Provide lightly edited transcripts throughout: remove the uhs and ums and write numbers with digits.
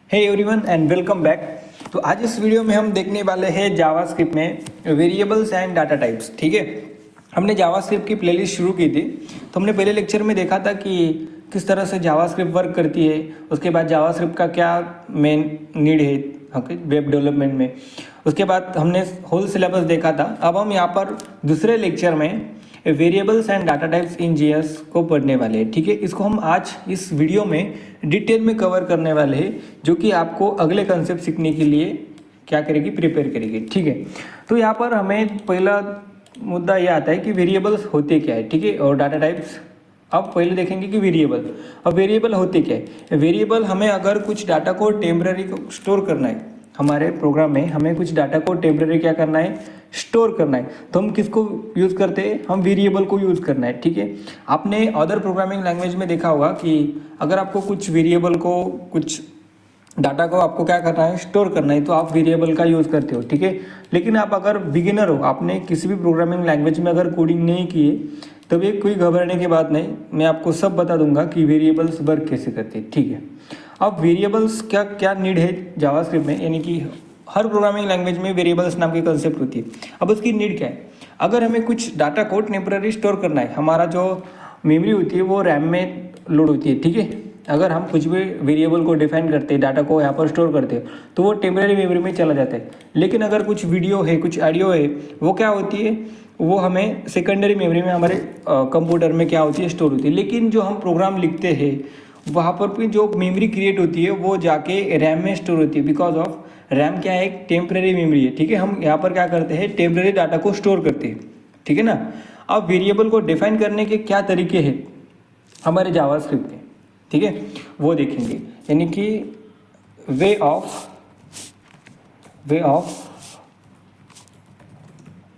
Hey everyone and welcome back. तो आज इस वीडियो में हम देखने वाले हैं जावास्क्रिप्ट में वेरिएबल्स एंड डाटा टाइप्स। ठीक है, हमने जावास्क्रिप्ट की प्लेलिस्ट शुरू की थी। तो हमने पहले लेक्चर में देखा था कि किस तरह से जावास्क्रिप्ट वर्क करती है, उसके बाद जावास्क्रिप्ट का क्या मेन नीड है वेब डेवलपमेंट में। उसके बाद हमने होल सिलेबस देखा था। अब हम यहाँ पर दूसरे लेक्चर में variables and data types in GS को पढ़ने वाले हैं। ठीक है, इसको हम आज इस वीडियो में डिटेल में कवर करने वाले हैं, जो कि आपको अगले कंसेप्ट सीखने के लिए क्या करेगी, प्रिपेयर करेगी। ठीक है, तो यहाँ पर हमें पहला मुद्दा ये आता है कि वेरिएबल्स होते क्या है। ठीक है, और डाटा टाइप्स अब पहले देखेंगे कि वेरिएबल होते क्या है। वेरिएबल हमें अगर कुछ डाटा को टेम्पररी स्टोर करना है, हमारे प्रोग्राम में हमें कुछ डाटा को टेम्पररी क्या करना है, स्टोर करना है, तो हम किसको यूज़ करते हैं, हम वेरिएबल को यूज़ करना है। ठीक है, आपने अदर प्रोग्रामिंग लैंग्वेज में देखा होगा कि अगर आपको कुछ वेरिएबल को, कुछ डाटा को आपको क्या करना है, स्टोर करना है, तो आप वेरिएबल का यूज़ करते हो। ठीक है, लेकिन आप अगर बिगिनर हो, आपने किसी भी प्रोग्रामिंग लैंग्वेज में अगर कोडिंग नहीं की है, तब ये कोई घबराने की बात नहीं, मैं आपको सब बता दूंगा कि वेरिएबल्स वर्क कैसे करते हैं। ठीक है, अब वेरिएबल्स क्या क्या नीड है जावास्क्रिप्ट में, यानी कि हर प्रोग्रामिंग लैंग्वेज में वेरिएबल्स नाम की कंसेप्ट होती है। अब उसकी नीड क्या है, अगर हमें कुछ डाटा को टेम्पररी स्टोर करना है, हमारा जो मेमोरी होती है वो रैम में लोड होती है। ठीक है, अगर हम कुछ भी वेरिएबल को डिफाइन करते हैं, डाटा को यहाँ पर स्टोर करते हैं, तो वो टेम्पररी मेमोरी में चला जाता है। लेकिन अगर कुछ वीडियो है, कुछ ऑडियो है, वो क्या होती है, वो हमें सेकेंडरी मेमोरी में, हमारे कंप्यूटर में क्या होती है, स्टोर होती है। लेकिन जो हम प्रोग्राम लिखते हैं वहाँ पर भी जो मेमोरी क्रिएट होती है वो जाके रैम में स्टोर होती है, बिकॉज ऑफ रैम क्या है, एक टेम्पररी मेमोरी है। ठीक है, हम यहाँ पर क्या करते हैं, टेम्पररी डाटा को स्टोर करते हैं। ठीक है ना। अब वेरिएबल को डिफाइन करने के क्या तरीके हैं हमारे जावास्क्रिप्ट में, ठीक है, वो देखेंगे। यानी कि way of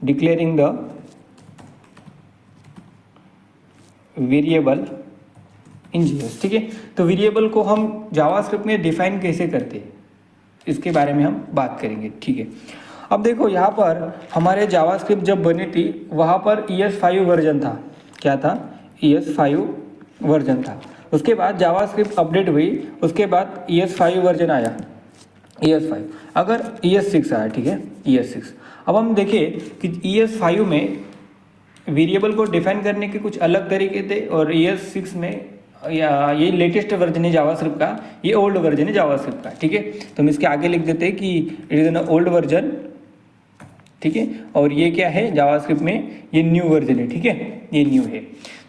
declaring the variable in GS. ठीक है, तो वेरिएबल को हम जावास्क्रिप्ट में डिफाइन कैसे करते हैं, इसके बारे में हम बात करेंगे। ठीक है, अब देखो यहाँ पर हमारे जावास्क्रिप्ट जब बनी थी वहाँ पर ES5 वर्जन था। क्या था, ES5 वर्जन था। उसके बाद जावास्क्रिप्ट अपडेट हुई, उसके बाद ES5 वर्जन आया, ES5, अगर ES6 आया। ठीक है, ES6। अब हम देखें कि ES5 में वेरिएबल को डिफाइन करने के कुछ अलग तरीके थे, और ES6 में या ये लेटेस्ट वर्जन है जावास्क्रिप्ट का, ये ओल्ड वर्जन है जावास्क्रिप्ट का। ठीक है, तो हम इसके आगे लिख देते हैं कि it is an old version. ठीक है, और ये क्या है, जावास्क्रिप्ट में ये न्यू वर्जन है। ठीक है, ये न्यू है।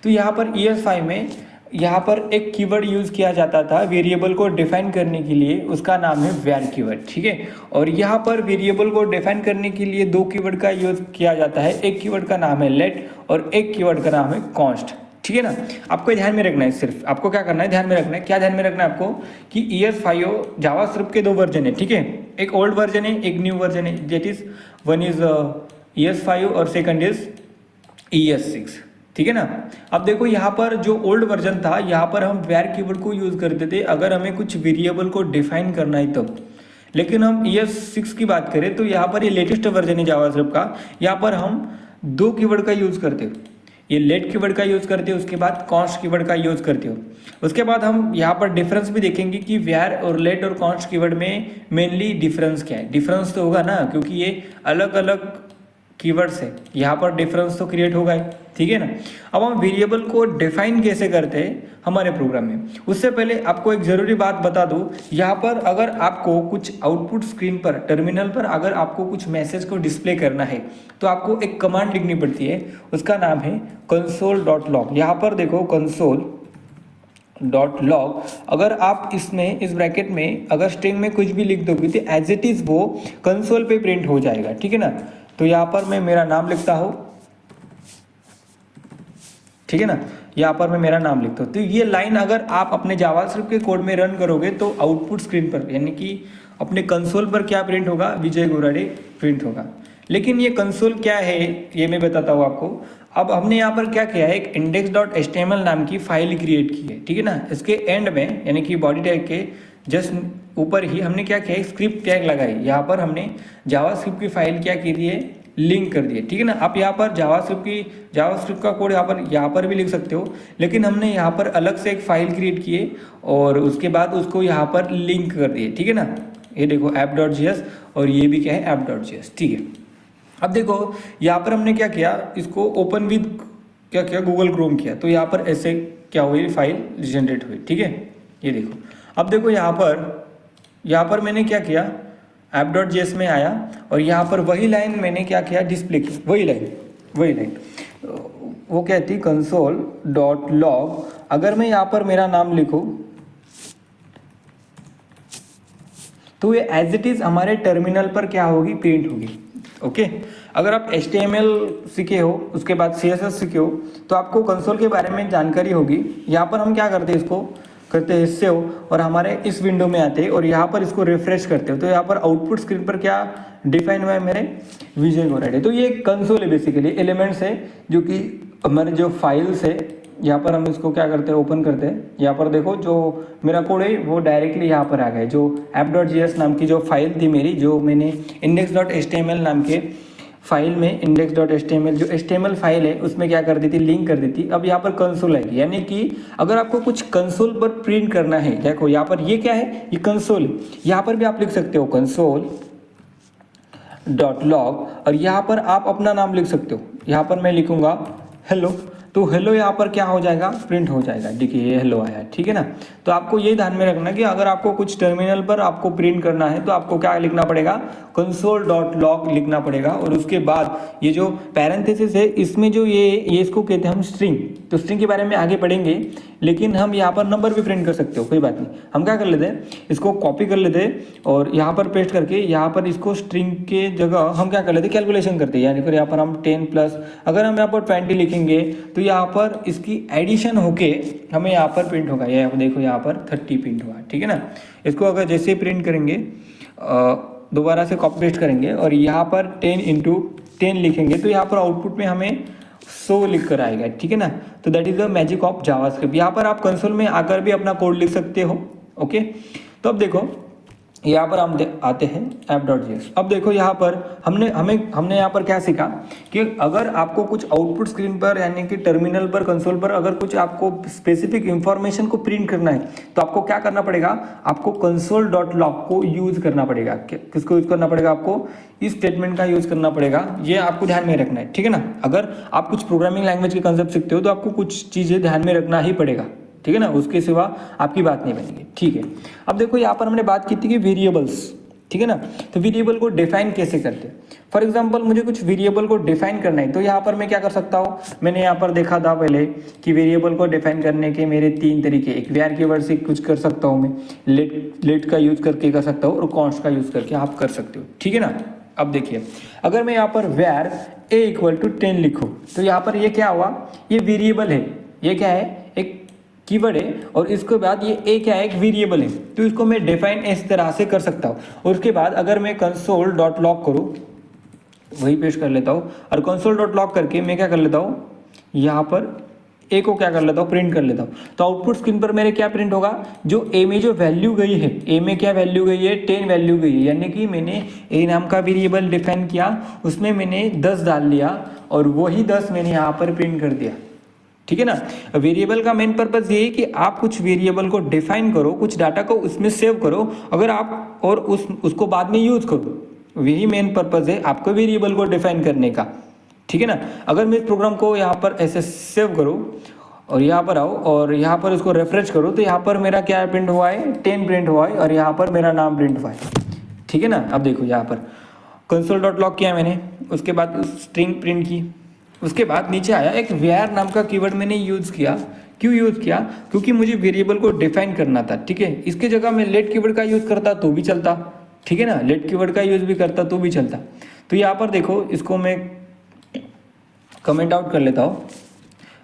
तो यहाँ पर ES5 में यहाँ पर एक कीवर्ड यूज़ किया जाता था वेरिएबल को डिफाइन करने के लिए, उसका नाम है var कीवर्ड। ठीक है, और यहाँ पर वेरिएबल को डिफाइन करने के लिए दो कीवर्ड का यूज़ किया जाता है। एक कीवर्ड का नाम है let और एक कीवर्ड का नाम है const। ठीक है ना, आपको ध्यान में रखना है, सिर्फ आपको क्या करना है, ध्यान में रखना है। क्या ध्यान में रखना है आपको कि ES5 जावास्क्रिप्ट के दो वर्जन है। ठीक है, एक ओल्ड वर्जन है, एक न्यू वर्जन है। That is one is ES5 और सेकंड इज ES6। ठीक है ना। अब देखो यहाँ पर जो ओल्ड वर्जन था, यहाँ पर हम var कीवर्ड को यूज़ करते थे अगर हमें कुछ वेरिएबल को डिफाइन करना है तब। लेकिन हम ES6 की बात करें तो यहाँ पर ये लेटेस्ट वर्जन है जावास्क्रिप्ट का, यहाँ पर हम दो कीवर्ड का यूज़ करते हो, ये लेट कीवर्ड का यूज़ करते हो, उसके बाद कॉन्स्ट कीवर्ड का यूज़ करते हो। उसके बाद हम यहाँ पर डिफरेंस भी देखेंगे कि var और लेट और कॉन्स्ट कीवर्ड में मेनली डिफरेंस क्या है। डिफरेंस तो होगा ना, क्योंकि ये अलग अलग कीवर्ड्स है, यहाँ पर डिफरेंस तो क्रिएट होगा ही। ठीक है ना। अब हम वेरिएबल को डिफाइन कैसे करते हैं हमारे प्रोग्राम में, उससे पहले आपको एक ज़रूरी बात बता दूं। यहाँ पर अगर आपको कुछ आउटपुट स्क्रीन पर, टर्मिनल पर अगर आपको कुछ मैसेज को डिस्प्ले करना है, तो आपको एक कमांड लिखनी पड़ती है, उसका नाम है console.log। यहाँ पर देखो console.log, अगर आप इसमें इस ब्रैकेट में अगर स्ट्रिंग में कुछ भी लिख दोगे तो एज इट इज़ वो कंसोल पे प्रिंट हो जाएगा। ठीक है ना। तो यहाँ पर मैं मेरा नाम लिखता हूँ, ठीक है ना, यहाँ पर मैं मेरा नाम लिखता हूँ। तो ये लाइन अगर आप अपने जावास्क्रिप्ट के कोड में रन करोगे तो आउटपुट स्क्रीन पर, यानी कि अपने कंसोल पर क्या प्रिंट होगा, विजय गोराडे प्रिंट होगा। लेकिन ये कंसोल क्या है ये मैं बताता हूँ आपको। अब हमने यहाँ पर क्या किया है, एक index.html नाम की फाइल क्रिएट की है। ठीक है ना, इसके एंड में यानी कि बॉडी टैग के जस्ट ऊपर ही हमने क्या किया है, स्क्रिप्ट टैग लगाई। यहाँ पर हमने जावास्क्रिप्ट की फाइल क्या की है, लिंक कर दिए, ठीक है ना। आप यहाँ पर जावास्क्रिप्ट का कोड यहाँ पर भी लिख सकते हो, लेकिन हमने यहाँ पर अलग से एक फाइल क्रिएट किए और उसके बाद उसको यहाँ पर लिंक कर दिए, ठीक है ना। ये देखो app.js और ये भी क्या है app.js, ठीक है। अब देखो यहाँ पर हमने क्या किया, इसको ओपन विद क्या किया, गूगल क्रोम किया, तो यहाँ पर ऐसे क्या हुई, फाइल जनरेट हुई, ठीक है। ये देखो, अब देखो यहाँ पर मैंने क्या किया, app.js में आया और यहाँ पर वही लाइन मैंने क्या किया, डिस्प्ले की वही लाइन वो कहती console.log। अगर मैं यहाँ पर मेरा नाम लिखूँ तो ये एज इट इज़ हमारे टर्मिनल पर क्या होगी, प्रिंट होगी, ओके। अगर आप HTML सीखे हो, उसके बाद CSS सीखे हो, तो आपको कंसोल के बारे में जानकारी होगी। यहाँ पर हम क्या करते हैं, इसको करते हैं सेव और हमारे इस विंडो में आते हैं और यहाँ पर इसको रिफ्रेश करते हो, तो यहाँ पर आउटपुट स्क्रीन पर क्या डिफाइन हुआ है, मेरे विजय गोराडे। तो ये कंसोल है, बेसिकली एलिमेंट्स है जो कि हमारे जो फाइल्स है, यहाँ पर हम इसको क्या करते हैं, ओपन करते हैं। यहाँ पर देखो जो मेरा कोड है वो डायरेक्टली यहाँ पर आ गया, जो app.js नाम की जो फाइल थी मेरी, जो मैंने index.html नाम के फाइल में index.html जो HTML फाइल है उसमें क्या कर दी थी, लिंक कर दी थी। अब यहाँ पर कंसोल आएगी, यानी कि अगर आपको कुछ कंसोल पर प्रिंट करना है, देखो यहाँ पर ये क्या है, ये कंसोल है। यहाँ पर भी आप लिख सकते हो console.log और यहाँ पर आप अपना नाम लिख सकते हो। यहाँ पर मैं लिखूंगा हेलो, तो हेलो यहाँ पर क्या हो जाएगा, प्रिंट हो जाएगा। देखिए ये हेलो आया, ठीक है ना। तो आपको ये ध्यान में रखना कि अगर आपको कुछ टर्मिनल पर आपको प्रिंट करना है तो आपको क्या लिखना पड़ेगा, console.log लिखना पड़ेगा। और उसके बाद ये जो पैरेंथेसिस है, इसमें जो ये इसको कहते हैं हम स्ट्रिंग। तो स्ट्रिंग के बारे में आगे पढ़ेंगे, लेकिन हम यहाँ पर नंबर भी प्रिंट कर सकते हो, कोई बात नहीं। हम क्या कर लेते हैं, इसको कॉपी कर लेते हैं और यहाँ पर पेस्ट करके यहाँ पर इसको स्ट्रिंग के जगह हम क्या कर लेते हैं, कैलकुलेशन करते हैं। यानी फिर यहाँ पर हम 10+, अगर हम यहाँ पर 20 लिखेंगे तो यहाँ पर इसकी एडिशन होके हमें यहाँ पर प्रिंट होगा। ये देखो यहाँ पर 30 प्रिंट हुआ, ठीक है ना। इसको अगर जैसे प्रिंट करेंगे, दोबारा से कॉपी पेस्ट करेंगे और यहाँ पर 10 लिखेंगे तो यहाँ पर आउटपुट में हमें 100 लिख कर आएगा, ठीक है ना। तो that is the magic of JavaScript. यहाँ पर आप कंसोल में आकर भी अपना कोड लिख सकते हो, ओके। तो अब देखो यहाँ पर हम आते हैं app.js। अब देखो यहाँ पर हमने यहाँ पर क्या सीखा कि अगर आपको कुछ आउटपुट स्क्रीन पर, यानी कि टर्मिनल पर, कंसोल पर अगर कुछ आपको स्पेसिफिक इंफॉर्मेशन को प्रिंट करना है तो आपको क्या करना पड़ेगा, आपको console.log को यूज करना पड़ेगा। किसको यूज करना पड़ेगा, आपको इस स्टेटमेंट का यूज करना पड़ेगा। ये आपको ध्यान में रखना है, ठीक है ना। अगर आप कुछ प्रोग्रामिंग लैंग्वेज के कंसेप्ट सीखते हो तो आपको कुछ चीज़ें ध्यान में रखना ही पड़ेगा, ठीक है ना। उसके सिवा आपकी बात नहीं बनेगी, ठीक है। अब देखो यहाँ पर हमने बात की थी कि वेरिएबल्स, ठीक है ना। तो वेरिएबल को डिफाइन कैसे करते हैं। फॉर एग्जांपल मुझे कुछ वेरिएबल को डिफाइन करना है तो यहाँ पर मैं क्या कर सकता हूँ, मैंने यहाँ पर देखा था पहले कि वेरिएबल को डिफाइन करने के मेरे 3 तरीके। एक var कीवर्ड से कुछ कर सकता हूँ मैं, लेट का यूज करके कर सकता हूँ और कॉन्स्ट का यूज करके आप कर सकते हो, ठीक है ना। अब देखिए अगर मैं यहाँ पर var a = 10 लिखूँ तो यहाँ पर ये क्या हुआ, ये वेरिएबल है, ये क्या है, एक कीवर्ड है और इसके बाद ये a क्या है, एक वेरिएबल है। तो इसको मैं डिफाइन इस तरह से कर सकता हूँ। और उसके बाद अगर मैं console.log करूँ, वही पेस्ट कर लेता हूँ और console.log करके मैं क्या कर लेता हूँ, यहाँ पर a को क्या कर लेता हूँ, प्रिंट कर लेता हूँ। तो आउटपुट स्क्रीन पर मेरे क्या प्रिंट होगा, जो a में जो वैल्यू गई है, a में क्या वैल्यू गई है, 10 वैल्यू गई है। यानी कि मैंने a नाम का वेरिएबल डिफाइन किया, उसमें मैंने 10 डाल लिया और वही 10 मैंने यहाँ पर प्रिंट कर दिया, ठीक है ना। वेरिएबल का मेन पर्पज ये है कि आप कुछ वेरिएबल को डिफाइन करो, कुछ डाटा को उसमें सेव करो, अगर आप और उसको बाद में यूज करो, वही मेन पर्पज है आपको वेरिएबल को डिफाइन करने का, ठीक है ना। अगर मैं इस प्रोग्राम को यहाँ पर ऐसे सेव करूँ और यहाँ पर आओ और यहाँ पर इसको रेफ्रेश करो तो यहाँ पर मेरा क्या प्रिंट हुआ है, 10 प्रिंट हुआ है और यहाँ पर मेरा नाम प्रिंट हुआ है, ठीक है ना। अब देखो यहाँ पर console.log किया मैंने, उसके बाद स्ट्रिंग प्रिंट की, उसके बाद नीचे आया एक var नाम का कीवर्ड मैंने यूज़ किया। क्यों यूज़ किया, क्योंकि मुझे वेरिएबल को डिफाइन करना था, ठीक है। इसके जगह मैं लेट कीवर्ड का यूज़ करता तो भी चलता, ठीक है ना, लेट कीवर्ड का यूज़ भी करता तो भी चलता। तो यहाँ पर देखो इसको मैं कमेंट आउट कर लेता हूँ।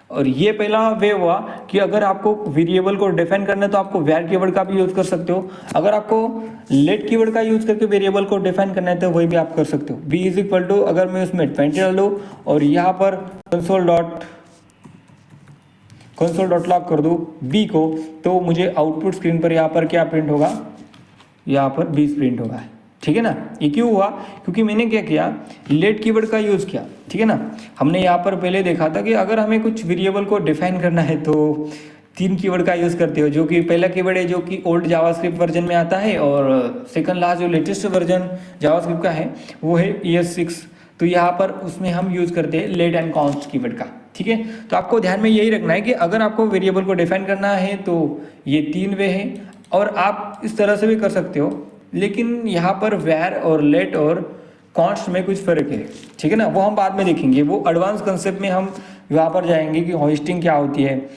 और ये पहला वे हुआ कि अगर आपको वेरिएबल को डिफाइन करना है तो आपको var कीवर्ड का भी यूज़ कर सकते हो। अगर आपको लेट कीवर्ड का यूज़ करके वेरिएबल को डिफाइन करना है तो वही भी आप कर सकते हो। b = अगर मैं उसमें 20 डाल दूँ और यहाँ पर console.log कर दूँ b को, तो मुझे आउटपुट स्क्रीन पर यहाँ पर क्या प्रिंट होगा, यहाँ पर 20 प्रिंट होगा, ठीक है ना। ये क्यों हुआ, क्योंकि मैंने क्या किया, लेट कीवर्ड का यूज़ किया, ठीक है ना। हमने यहाँ पर पहले देखा था कि अगर हमें कुछ वेरिएबल को डिफाइन करना है तो 3 कीवर्ड का यूज़ करते हो, जो कि पहला कीवर्ड है जो कि ओल्ड जावास्क्रिप्ट वर्जन में आता है, और सेकंड लास्ट जो लेटेस्ट वर्जन जावास्क्रिप्ट का है वो है ES6। तो यहाँ पर उसमें हम यूज़ करते हैं लेट एंड कॉन्स्ट कीवर्ड का, ठीक है। तो आपको ध्यान में यही रखना है कि अगर आपको वेरिएबल को डिफाइन करना है तो ये 3 वे है, और आप इस तरह से भी कर सकते हो, लेकिन यहाँ पर वैर और लेट और कॉन्स्ट में कुछ फ़र्क है, ठीक है ना। वो हम बाद में देखेंगे, वो एडवांस कंसेप्ट में हम वहाँ पर जाएंगे कि होस्टिंग क्या होती है,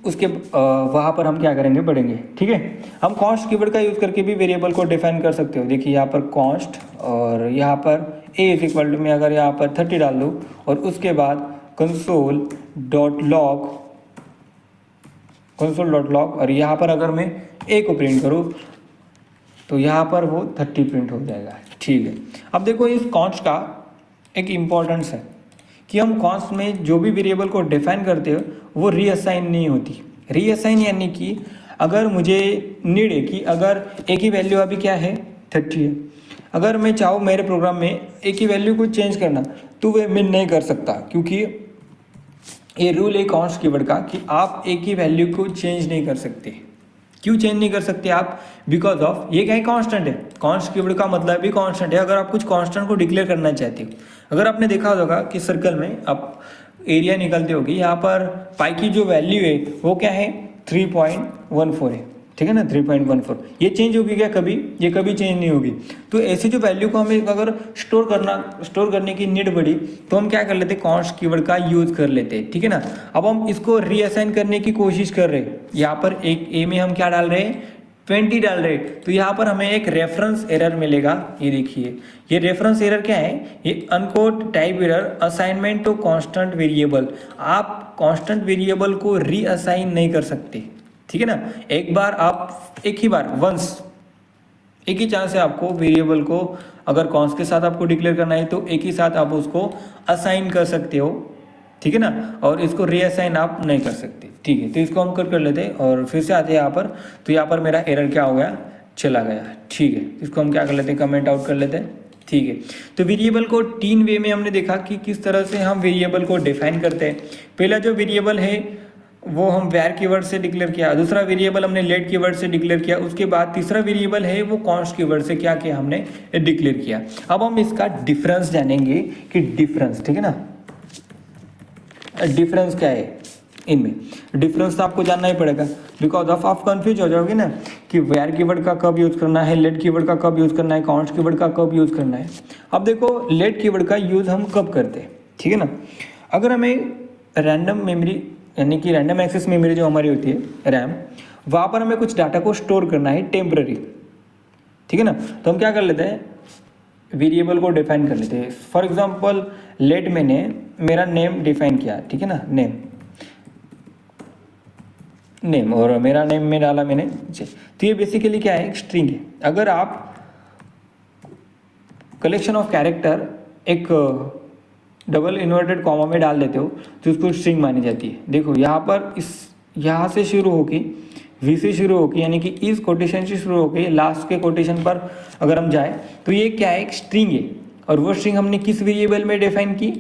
उसके वहाँ पर हम क्या करेंगे, बढ़ेंगे, ठीक है। हम कॉन्स्ट कीवर्ड का यूज़ करके भी वेरिएबल को डिफाइन कर सकते हो। देखिए यहाँ पर कॉन्स्ट, और यहाँ पर ए इज इक्वल टू में अगर यहाँ पर 30 डाल दूँ, और उसके बाद console.log, और यहाँ पर अगर मैं ए को प्रिंट करूँ तो यहाँ पर वो 30 प्रिंट हो जाएगा, ठीक है। अब देखो इस कॉन्स्ट का एक इम्पॉर्टेंस है कि हम कॉन्स्ट में जो भी वेरिएबल को डिफाइन करते हो वो रीअसाइन नहीं होती। रीअसाइन यानी कि अगर मुझे नीड है कि अगर ए की वैल्यू अभी क्या है 30 है, अगर मैं चाहूँ मेरे प्रोग्राम में ए की वैल्यू को चेंज करना तो वह मैं नहीं कर सकता, क्योंकि ये रूल है कॉन्स्ट कीवर्ड का कि आप ए की वैल्यू को चेंज नहीं कर सकते। क्यों चेंज नहीं कर सकते आप, बिकॉज ऑफ ये क्या है, कांस्टेंट है। कॉन्स्ट कीवर्ड का मतलब भी कांस्टेंट है। अगर आप कुछ कांस्टेंट को डिक्लेयर करना चाहते हो, अगर आपने देखा होगा कि सर्कल में आप एरिया निकालते होगी, यहाँ पर पाई की जो वैल्यू है वो क्या है 3.14 है, ठीक है ना, 3.14। ये चेंज होगी क्या कभी, ये कभी चेंज नहीं होगी। तो ऐसे जो वैल्यू को हमें अगर स्टोर करने की नीड पड़ी तो हम क्या कर लेते हैं, कॉन्स्ट कीवर्ड का यूज़ कर लेते हैं, ठीक है ना। अब हम इसको रीअसाइन करने की कोशिश कर रहे हैं। यहाँ पर एक ए में हम क्या डाल रहे हैं, 20 डाल रहे हैं, तो यहाँ पर हमें एक रेफरेंस एरर मिलेगा। ये देखिए, ये रेफरेंस एरर क्या है, ये uncaught type error assignment to constant variable. आप कांस्टेंट वेरिएबल को रीअसाइन नहीं कर सकते, ठीक है ना। एक बार आप एक ही बार वंस एक ही चांस है आपको वेरिएबल को, अगर कॉन्स्ट के साथ आपको डिक्लेयर करना है तो एक ही साथ आप उसको असाइन कर सकते हो, ठीक है ना, और इसको रीअसाइन आप नहीं कर सकते, ठीक है। तो इसको हम कर लेते हैं और फिर से आते हैं यहाँ पर। तो यहाँ पर मेरा एरर क्या हो गया, चला गया, ठीक है। इसको हम क्या कर लेते हैं, कमेंट आउट कर लेते हैं, ठीक है। तो वेरिएबल को 3 वे में हमने देखा कि किस तरह से हम वेरिएबल को डिफाइन करते हैं। पहला जो वेरिएबल है वो हम वैर कीवर्ड से डिक्लेयर किया, दूसरा वेरिएबल हमने लेट कीवर्ड से डिक्लेयर किया, उसके बाद तीसरा वेरिएबल है वो कॉन्स्ट कीवर्ड से क्या किया, हमने डिक्लेयर किया। अब हम इसका डिफरेंस जानेंगे कि डिफरेंस, ठीक है ना, डिफरेंस क्या है इनमें। डिफरेंस तो आपको जानना ही पड़ेगा, बिकॉज ऑफ आप कंफ्यूज हो जाओगे ना कि वैर कीवर्ड का कब यूज़ करना है, लेट कीवर्ड का कब यूज़ करना है, कॉन्स्ट कीवर्ड का कब यूज़ करना है। अब देखो लेट कीवर्ड का यूज़ हम कब करते हैं, ठीक है ना। अगर हमें रैंडम मेमोरी यानी कि रैंडम एक्सेस मेमोरी जो हमारी होती है रैम, वहाँ पर हमें कुछ डाटा को स्टोर करना है टेम्पररी, ठीक है ना। तो हम क्या कर लेते हैं, वेरिएबल को डिफाइन कर लेते हैं। फॉर एग्जांपल लेट मैंने मेरा नेम डिफाइन किया, ठीक है ना, नेम और मेरा नेम में डाला मैंने, तो ये बेसिकली क्या है, एक स्ट्रिंग है। अगर आप कलेक्शन ऑफ कैरेक्टर एक डबल इन्वर्टेड कॉमा में डाल देते हो तो उसको स्ट्रिंग मानी जाती है। देखो यहाँ पर यहाँ से शुरू होके वी से शुरू होके यानी कि इस कोटेशन से शुरू होके लास्ट के कोटेशन पर अगर हम जाए तो ये क्या है, एक स्ट्रिंग है, और वो स्ट्रिंग हमने किस वेरिएबल में डिफाइन की,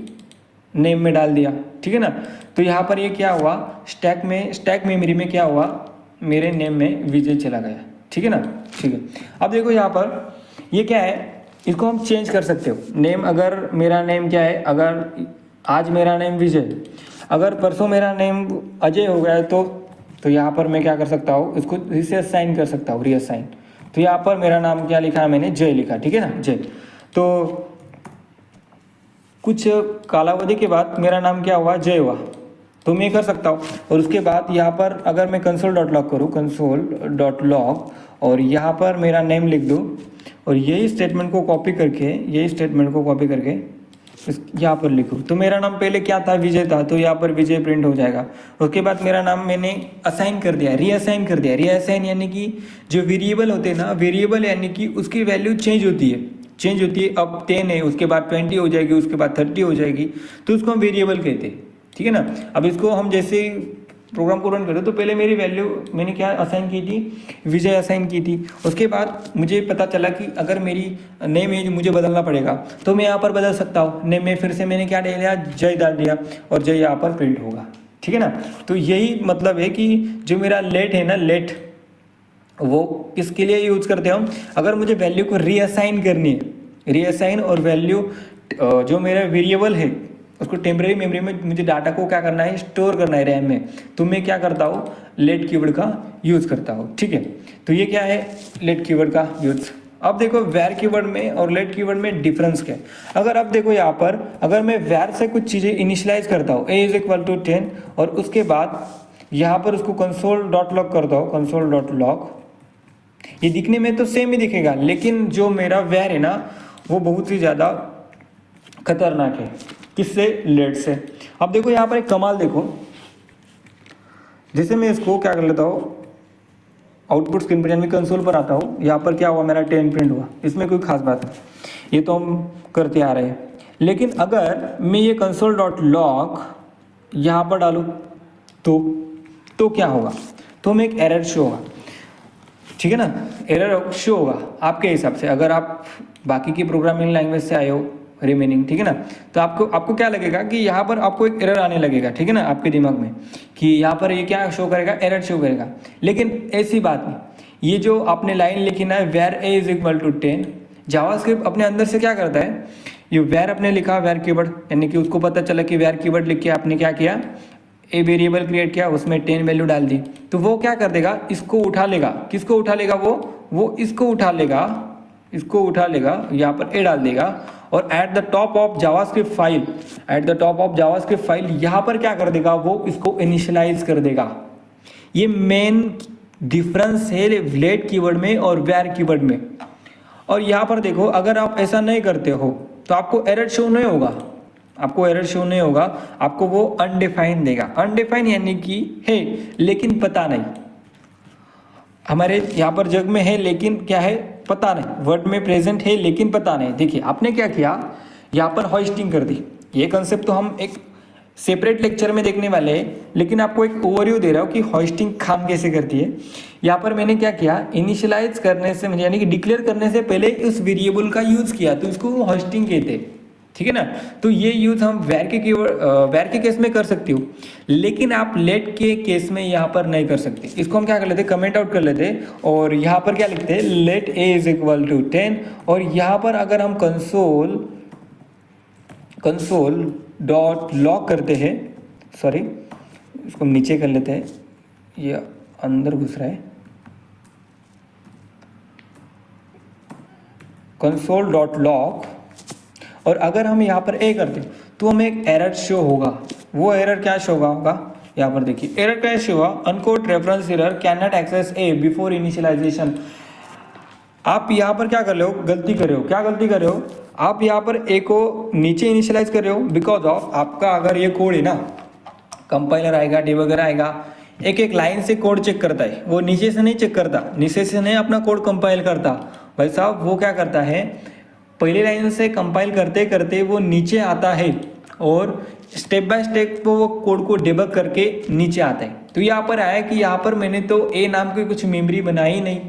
नेम में डाल दिया, ठीक है ना। तो यहाँ पर ये क्या हुआ, स्टैक मेमोरी में क्या हुआ, मेरे नेम में विजय चला गया, ठीक है ना, ठीक है। अब देखो यहाँ पर ये क्या है, इसको हम चेंज कर सकते हो। नेम, अगर मेरा नेम क्या है, अगर आज मेरा नेम विजय, अगर परसों मेरा नेम अजय हो गया है तो यहाँ पर मैं क्या कर सकता हूँ, इसको रीअसाइन कर सकता हूँ, रीअसाइन। तो यहाँ पर मेरा नाम क्या लिखा है, मैंने जय लिखा, ठीक है ना, जय। तो कुछ कालावधि के बाद मेरा नाम क्या हुआ, जय हुआ, तो मैं कर सकता हूँ। और उसके बाद यहाँ पर अगर मैं console.log करूँ, console.log, और यहाँ पर मेरा नेम लिख दूँ और यही स्टेटमेंट को कॉपी करके यहाँ पर लिखूँ, तो मेरा नाम पहले क्या था, विजय था, तो यहाँ पर विजय प्रिंट हो जाएगा। उसके बाद मेरा नाम मैंने असाइन कर दिया, रीअसाइन कर दिया। रीअसाइन यानी कि जो वेरिएबल होते हैं ना, वेरिएबल यानी कि उसकी वैल्यू चेंज होती है। अब 10 है, उसके बाद 20 हो जाएगी, उसके बाद 30 हो जाएगी, तो उसको हम वेरिएबल कहते हैं, ठीक है ना। अब इसको हम जैसे प्रोग्राम को रन कर दो, तो पहले मेरी वैल्यू मैंने क्या असाइन की थी, विजय असाइन की थी। उसके बाद मुझे पता चला कि अगर मेरी नेम है मुझे बदलना पड़ेगा तो मैं यहाँ पर बदल सकता हूँ। नेम में फिर से मैंने क्या डाल दिया, जय डाल दिया, और जय यहाँ पर प्रिंट होगा, ठीक है ना। तो यही मतलब है कि जो मेरा लेट है ना, लेट वो किसके लिए यूज करते हैं हम, अगर मुझे वैल्यू को रीअसाइन करनी है, रीअसाइन और वैल्यू जो मेरा वेरिएबल है उसको टेम्परेरी मेमोरी में मुझे डाटा को क्या करना है, स्टोर करना है रैम में, तो मैं क्या करता हूँ, लेट कीवर्ड का यूज करता हूँ, ठीक है। तो ये क्या है, लेट कीवर्ड का यूज। अब देखो वैर कीवर्ड में और लेट कीवर्ड में डिफरेंस क्या है। अगर आप देखो यहाँ पर, अगर मैं वैर से कुछ चीज़ें इनिशियलाइज करता हूँ, a = 10, और उसके बाद यहाँ पर उसको कंसोल डॉट लॉग करता हूँ, कंसोल डॉट लॉग, ये दिखने में तो सेम ही दिखेगा, लेकिन जो मेरा वैर है ना वो बहुत ही ज़्यादा खतरनाक है। किससे, लेट से। अब देखो यहाँ पर एक कमाल देखो, जैसे मैं इसको क्या कर लेता हूँ, आउटपुट स्क्रीन पर यानी कंसोल पर आता हूँ, यहाँ पर क्या हुआ, मेरा 10 प्रिंट हुआ, इसमें कोई खास बात नहीं, ये तो हम करते आ रहे हैं। लेकिन अगर मैं ये कंसोल डॉट लॉग यहाँ पर डालूँ तो क्या होगा, तो मैं एक एरर शो होगा, ठीक है ना, एरर शो होगा आपके हिसाब से। अगर आप बाकी की प्रोग्रामिंग लैंग्वेज से आए हो रिमेनिंग, ठीक है ना, तो आपको क्या लगेगा कि यहाँ पर आपको एक एरर आने लगेगा, ठीक है ना, आपके दिमाग में कि यहाँ पर ये क्या शो करेगा, एरर शो करेगा। लेकिन ऐसी बात नहीं, ये जो आपने लाइन लिखी ना, वेर a = 10, जावास्क्रिप्ट अपने अंदर से क्या करता है, ये वेर अपने लिखा, वेर कीवर्ड, यानी कि उसको पता चला कि वेर कीवर्ड लिख के आपने क्या किया, ए वेरिएबल क्रिएट किया, उसमें 10 वैल्यू डाल दी, तो वो क्या कर देगा, इसको उठा लेगा। किसको उठा लेगा, वो इसको उठा लेगा, इसको उठा लेगा, यहाँ पर ए डाल देगा, और at the top of JavaScript file, at the top of JavaScript file यहाँ पर क्या कर देगा, वो इसको इनिशियलाइज कर देगा। ये मेन डिफरेंस है लेट कीवर्ड में और वेर कीवर्ड में। और यहाँ पर देखो, अगर आप ऐसा नहीं करते हो तो आपको एरर शो नहीं होगा, आपको एरर शो नहीं होगा, आपको वो अनडिफाइन देगा। अनडिफाइन यानी कि है लेकिन पता नहीं, हमारे यहाँ पर जग में है लेकिन क्या है, पता नहीं, वर्ड में प्रेजेंट है लेकिन पता नहीं। देखिए आपने क्या किया, यहाँ पर होस्टिंग कर दी। ये कंसेप्ट तो हम एक सेपरेट लेक्चर में देखने वाले हैं, लेकिन आपको एक ओवरव्यू दे रहा हूँ कि होस्टिंग काम कैसे करती है। यहाँ पर मैंने क्या किया, इनिशियलाइज करने से यानी कि डिक्लेयर करने से पहले उस वेरिएबल का यूज किया, तो इसको होस्टिंग कहते हैं, ठीक है ना। तो ये यूज हम वैर के केस में कर सकते हो, लेकिन आप लेट के केस में यहाँ पर नहीं कर सकते। इसको हम क्या कर लेते, कमेंट आउट कर लेते, और यहाँ पर क्या लिखते हैं, लेट a = 10, और यहाँ पर अगर हम कंसोल डॉट लॉग करते हैं, सॉरी इसको नीचे कर लेते हैं, ये अंदर घुस रहा है, कंसोल डॉट लॉग, और अगर हम यहाँ पर ए करते तो हमें एक एरर शो होगा। वो एरर क्या शो होगा, यहाँ पर देखिए एरर क्या शो होगा, uncaught reference error cannot access a before initialization. आप यहाँ पर क्या कर रहे हो, गलती कर रहे हो। क्या गलती कर रहे हो, आप यहाँ पर ए को नीचे इनिशियलाइज कर रहे हो, बिकॉज ऑफ आपका अगर ये कोड है ना, कंपाइलर आएगा, डिबगर आएगा, एक एक लाइन से कोड चेक करता है, वो नीचे से नहीं चेक करता, नीचे से नहीं अपना कोड कंपाइल करता भाई साहब। वो क्या करता है, पहली लाइन से कंपाइल करते करते वो नीचे आता है, और स्टेप बाय स्टेप वो कोड को डिबग करके नीचे आता है। तो यहाँ पर आया कि यहाँ पर मैंने तो ए नाम की कुछ मेमोरी बनाई नहीं,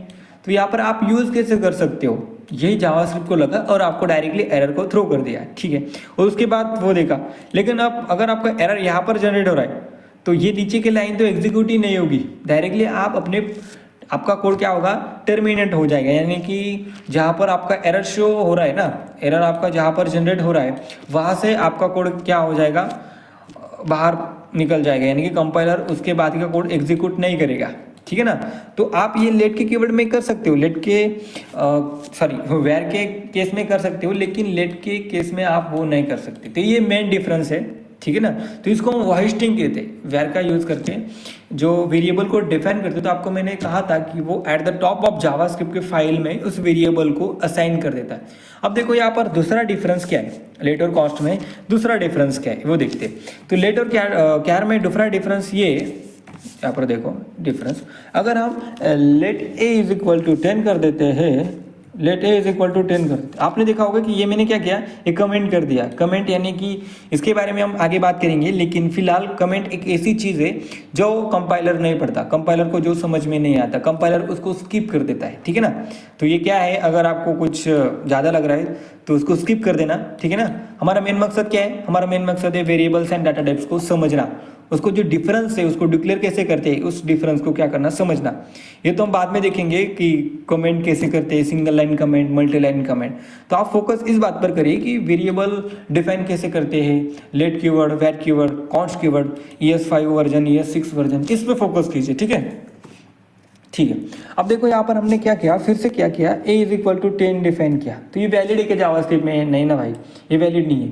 तो यहाँ पर आप यूज़ कैसे कर सकते हो, यही जावास्क्रिप्ट को लगा और आपको डायरेक्टली एरर को थ्रो कर दिया, ठीक है। और उसके बाद वो देखा, लेकिन अब अगर आपका एरर यहाँ पर जनरेट हो रहा है तो ये नीचे की लाइन तो एग्जीक्यूट ही नहीं होगी, डायरेक्टली आपका कोड क्या होगा, टर्मिनेट हो जाएगा। यानी कि जहाँ पर आपका एरर शो हो रहा है ना, एरर आपका जहाँ पर जनरेट हो रहा है वहाँ से आपका कोड क्या हो जाएगा, बाहर निकल जाएगा, यानी कि कंपाइलर उसके बाद का कोड एग्जीक्यूट नहीं करेगा, ठीक है ना। तो आप ये लेट के कीवर्ड में कर सकते हो, लेट के वेर के केस में कर सकते हो, लेकिन लेट के केस में आप वो नहीं कर सकते। तो ये मेन डिफरेंस है, ठीक है ना। तो इसको हम होस्टिंग कहते हैं, वेर का यूज करके जो वेरिएबल को डिफाइन करते हैं। तो आपको मैंने कहा था कि वो at the top of JavaScript के फाइल में उस वेरिएबल को असाइन कर देता है। अब देखो यहाँ पर दूसरा डिफरेंस क्या है, लेट और कास्ट में दूसरा डिफरेंस क्या है वो देखते हैं। तो लेट और क्यार में दूसरा डिफरेंस ये, यहाँ पर देखो डिफरेंस, अगर हम लेट a = 10 कर देते हैं, let A is equal to 10 कर देते। आपने देखा होगा कि ये मैंने क्या किया, एक कमेंट कर दिया। कमेंट यानी कि इसके बारे में हम आगे बात करेंगे, लेकिन फिलहाल कमेंट एक ऐसी चीज़ है जो कंपाइलर नहीं पढ़ता, कंपाइलर को जो समझ में नहीं आता, कंपाइलर उसको स्किप कर देता है, ठीक है ना। तो ये क्या है, अगर आपको कुछ ज़्यादा लग रहा है तो उसको स्किप कर देना, ठीक है ना। हमारा मेन मकसद क्या है, हमारा मेन मकसद है वेरिएबल्स एंड डाटा टाइप्स को समझना, उसको जो डिफरेंस है उसको डिक्लेयर कैसे करते हैं, उस डिफरेंस को क्या करना, समझना। ये तो हम बाद में देखेंगे कि कमेंट कैसे करते हैं, single line comment, multi line comment. तो आप फोकस इस बात पर करिए कि वेरिएबल डिफाइन कैसे करते हैं, let keyword, var keyword, const keyword, ES5 version, ES6 version, इस पे फोकस कीजिए, ठीक है। ठीक है, अब देखो यहाँ पर हमने क्या किया, फिर से क्या किया, a is equal to 10 define किया। तो ये वैलिड है क्या जावास्क्रिप्ट में? नहीं ना भाई, ये वैलिड नहीं है।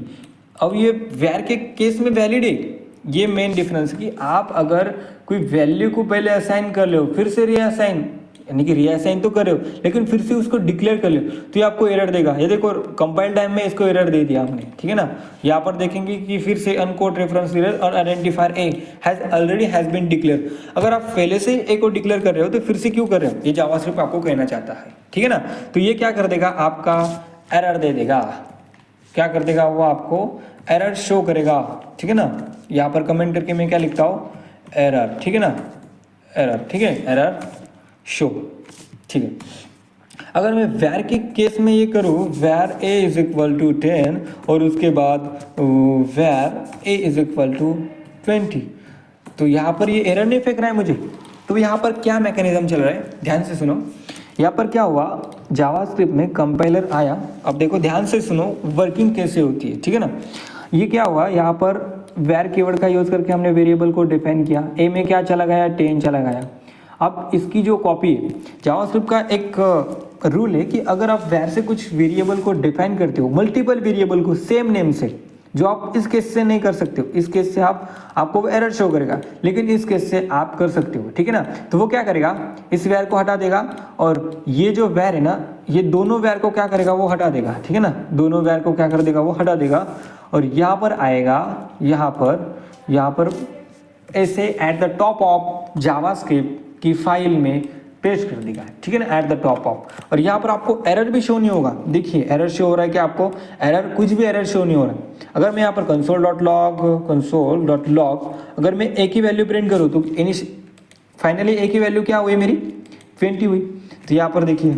अब ये वेर के केस में वैलिड है। ये मेन डिफरेंस कि आप अगर कोई वैल्यू को पहले असाइन कर लो, फिर से रीअसाइन, यानी कि रीअसाइन तो कर रहे हो लेकिन फिर से उसको डिक्लेयर कर लो, तो ये आपको एरर देगा। ये देखो कंपाइल टाइम में इसको एरर दे दिया हमने, ठीक है ना। यहाँ पर देखेंगे कि फिर से अनकोड रेफरेंस एरर और identifier A has already has been declare. अगर आप पहले से ए को डिक्लेयर कर रहे हो तो फिर से क्यों कर रहे हो, ये जावास्क्रिप्ट आपको कहना चाहता है, ठीक है ना। तो ये क्या कर देगा, आपका एरर दे देगा। क्या कर देगा वो, आपको एरर शो करेगा, ठीक है ना। यहाँ पर कमेंट करके मैं क्या लिखता हूँ, एरर, ठीक है ना, एरर, ठीक है, एरर शो, ठीक है। अगर मैं वैर के केस में ये करूँ, वैर ए इज इक्वल टू 10 और उसके बाद वैर ए इज इक्वल टू 20, तो यहाँ पर ये एरर नहीं फेंक रहा है मुझे। तो यहाँ पर क्या मैकेनिज्म चल रहा है, ध्यान से सुनो। यहाँ पर क्या हुआ, जावास्क्रिप्ट में कंपाइलर आया। अब देखो ध्यान से सुनो वर्किंग कैसे होती है, ठीक है ना। ये क्या हुआ, यहाँ पर वैर कीवर्ड का यूज़ करके हमने वेरिएबल को डिफाइन किया। ए में क्या चला गया, 10 चला गया। अब इसकी जो कॉपी है, जावास्क्रिप्ट का एक रूल है कि अगर आप वैर से कुछ वेरिएबल को डिफाइन करते हो, मल्टीपल वेरिएबल को सेम नेम से, जो आप इस केस से नहीं कर सकते हो, इस केस से आपको एरर शो करेगा, लेकिन इस केस से आप कर सकते हो, ठीक है ना। तो वो क्या करेगा, इस वैर को हटा देगा और ये जो वैर है ना, ये दोनों वैर को क्या करेगा, वो हटा देगा, ठीक है ना। दोनों वैर को क्या कर देगा, वो हटा देगा और यहाँ पर आएगा, यहाँ पर ऐसे at the top of JavaScript की फाइल में पेस्ट कर देगा, ठीक है ना, एट द टॉप ऑफ। और यहाँ पर आपको एरर भी शो नहीं होगा। देखिए एरर शो हो रहा है कि आपको एरर, कुछ भी एरर शो नहीं हो रहा है। अगर मैं यहाँ पर console.log अगर मैं एक ही वैल्यू प्रिंट करूँ तो फाइनली एक ही वैल्यू क्या हुई मेरी, 20 हुई। तो यहाँ पर देखिए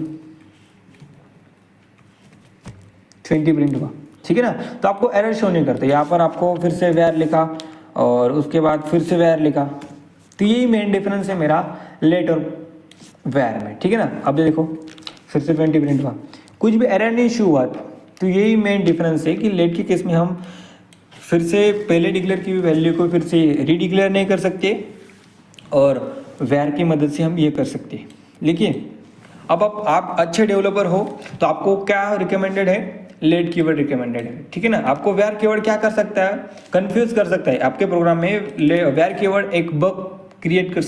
20 प्रिंट हुआ, ठीक है ना। तो आपको एरर शो नहीं करते। यहाँ पर आपको फिर से वैर लिखा और उसके बाद फिर से वैर लिखा। तो यही मेन डिफरेंस है मेरा लेट और वैर में, ठीक है ना। अब देखो फिर से 20 प्रिंट हुआ, कुछ भी एरर नहीं इशू हुआ। तो यही मेन डिफरेंस है कि लेट के केस में हम फिर से पहले डिक्लेयर की हुई वैल्यू को फिर से रीडिक्लेयर नहीं कर सकते और वैर की मदद से हम ये कर सकते हैं। देखिए अब आप अच्छे डेवलपर हो तो आपको क्या रिकमेंडेड है, लेट कीवर्ड रिकमेंडेड है, ठीक है ना। आपको वैर कीवर्ड क्या कर सकता है, कंफ्यूज कर सकता है आपके प्रोग्राम में। वैर कीवर्ड एक बग क्रिएट कर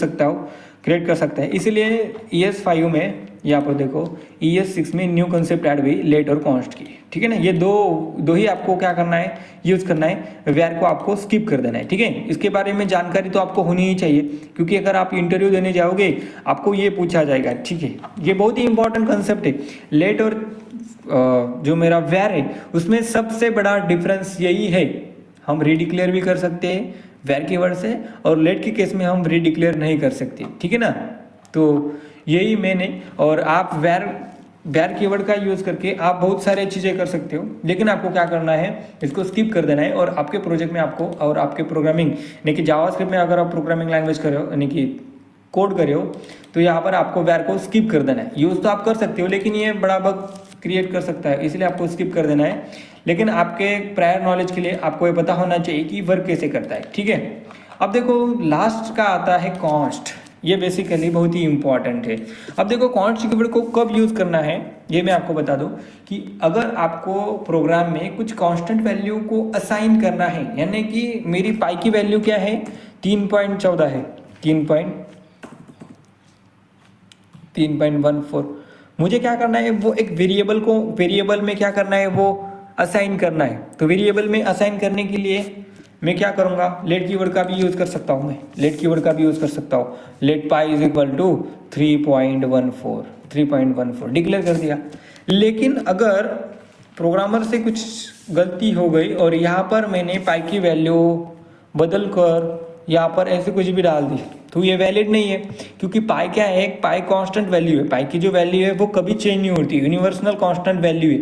सकता है। इसीलिए ES5 में यहाँ पर देखो, ES6 में न्यू कंसेप्ट ऐड हुई, लेट और कॉन्स्ट की, ठीक है ना। ये दो ही आपको क्या करना है, यूज़ करना है। वैर को आपको स्किप कर देना है, ठीक है। इसके बारे में जानकारी तो आपको होनी ही चाहिए, क्योंकि अगर आप इंटरव्यू देने जाओगे आपको ये पूछा जाएगा, ठीक है। ये बहुत ही इंपॉर्टेंट कंसेप्ट है। लेट और जो मेरा वैर है उसमें सबसे बड़ा डिफरेंस यही है, हम रीडिक्लेयर भी कर सकते हैं वैर कीवर्ड से, और लेट के केस में हम रीडिक्लेयर नहीं कर सकते, ठीक है ना। तो यही मैंने, और आप वैर कीवर्ड का यूज़ करके आप बहुत सारे चीज़ें कर सकते हो, लेकिन आपको क्या करना है, इसको स्किप कर देना है। और आपके प्रोजेक्ट में आपको, और आपके प्रोग्रामिंग यानी कि जावास्क्रिप्ट में अगर आप प्रोग्रामिंग लैंग्वेज कर रहे हो, यानी कि कोड कर रहे हो, तो यहाँ पर आपको वैर को स्किप कर देना है। यूज़ तो आप कर सकते हो लेकिन ये बड़ा बग क्रिएट कर सकता है, इसलिए आपको स्किप कर देना है। लेकिन आपके प्रायर नॉलेज के लिए आपको ये पता होना चाहिए कि वर्क कैसे करता है, ठीक है। अब देखो लास्ट का आता है कॉन्स्ट। ये बेसिकली बहुत ही इंपॉर्टेंट है। अब देखो कॉन्स्ट कीवर्ड को कब यूज़ करना है ये मैं आपको बता दूं कि अगर आपको प्रोग्राम में कुछ कांस्टेंट वैल्यू को असाइन करना है, यानी कि मेरी पाई की वैल्यू क्या है, 3.14 है, 3.14। मुझे क्या करना है, वो एक वेरिएबल में क्या करना है, वो असाइन करना है। तो वेरिएबल में असाइन करने के लिए मैं क्या करूँगा, लेट कीवर्ड का भी यूज़ कर सकता हूँ, मैं लेट कीवर्ड का भी यूज़ कर सकता हूँ। Let pi is equal to 3.14 declare कर दिया। लेकिन अगर प्रोग्रामर से कुछ गलती हो गई और यहाँ पर मैंने पाई की वैल्यू बदल कर यहाँ पर ऐसे कुछ भी डाल दी तो ये वैलिड नहीं है, क्योंकि पाई क्या है, पाई कांस्टेंट वैल्यू है। पाई की जो वैल्यू है वो कभी चेंज नहीं होती, यूनिवर्सल कांस्टेंट वैल्यू है,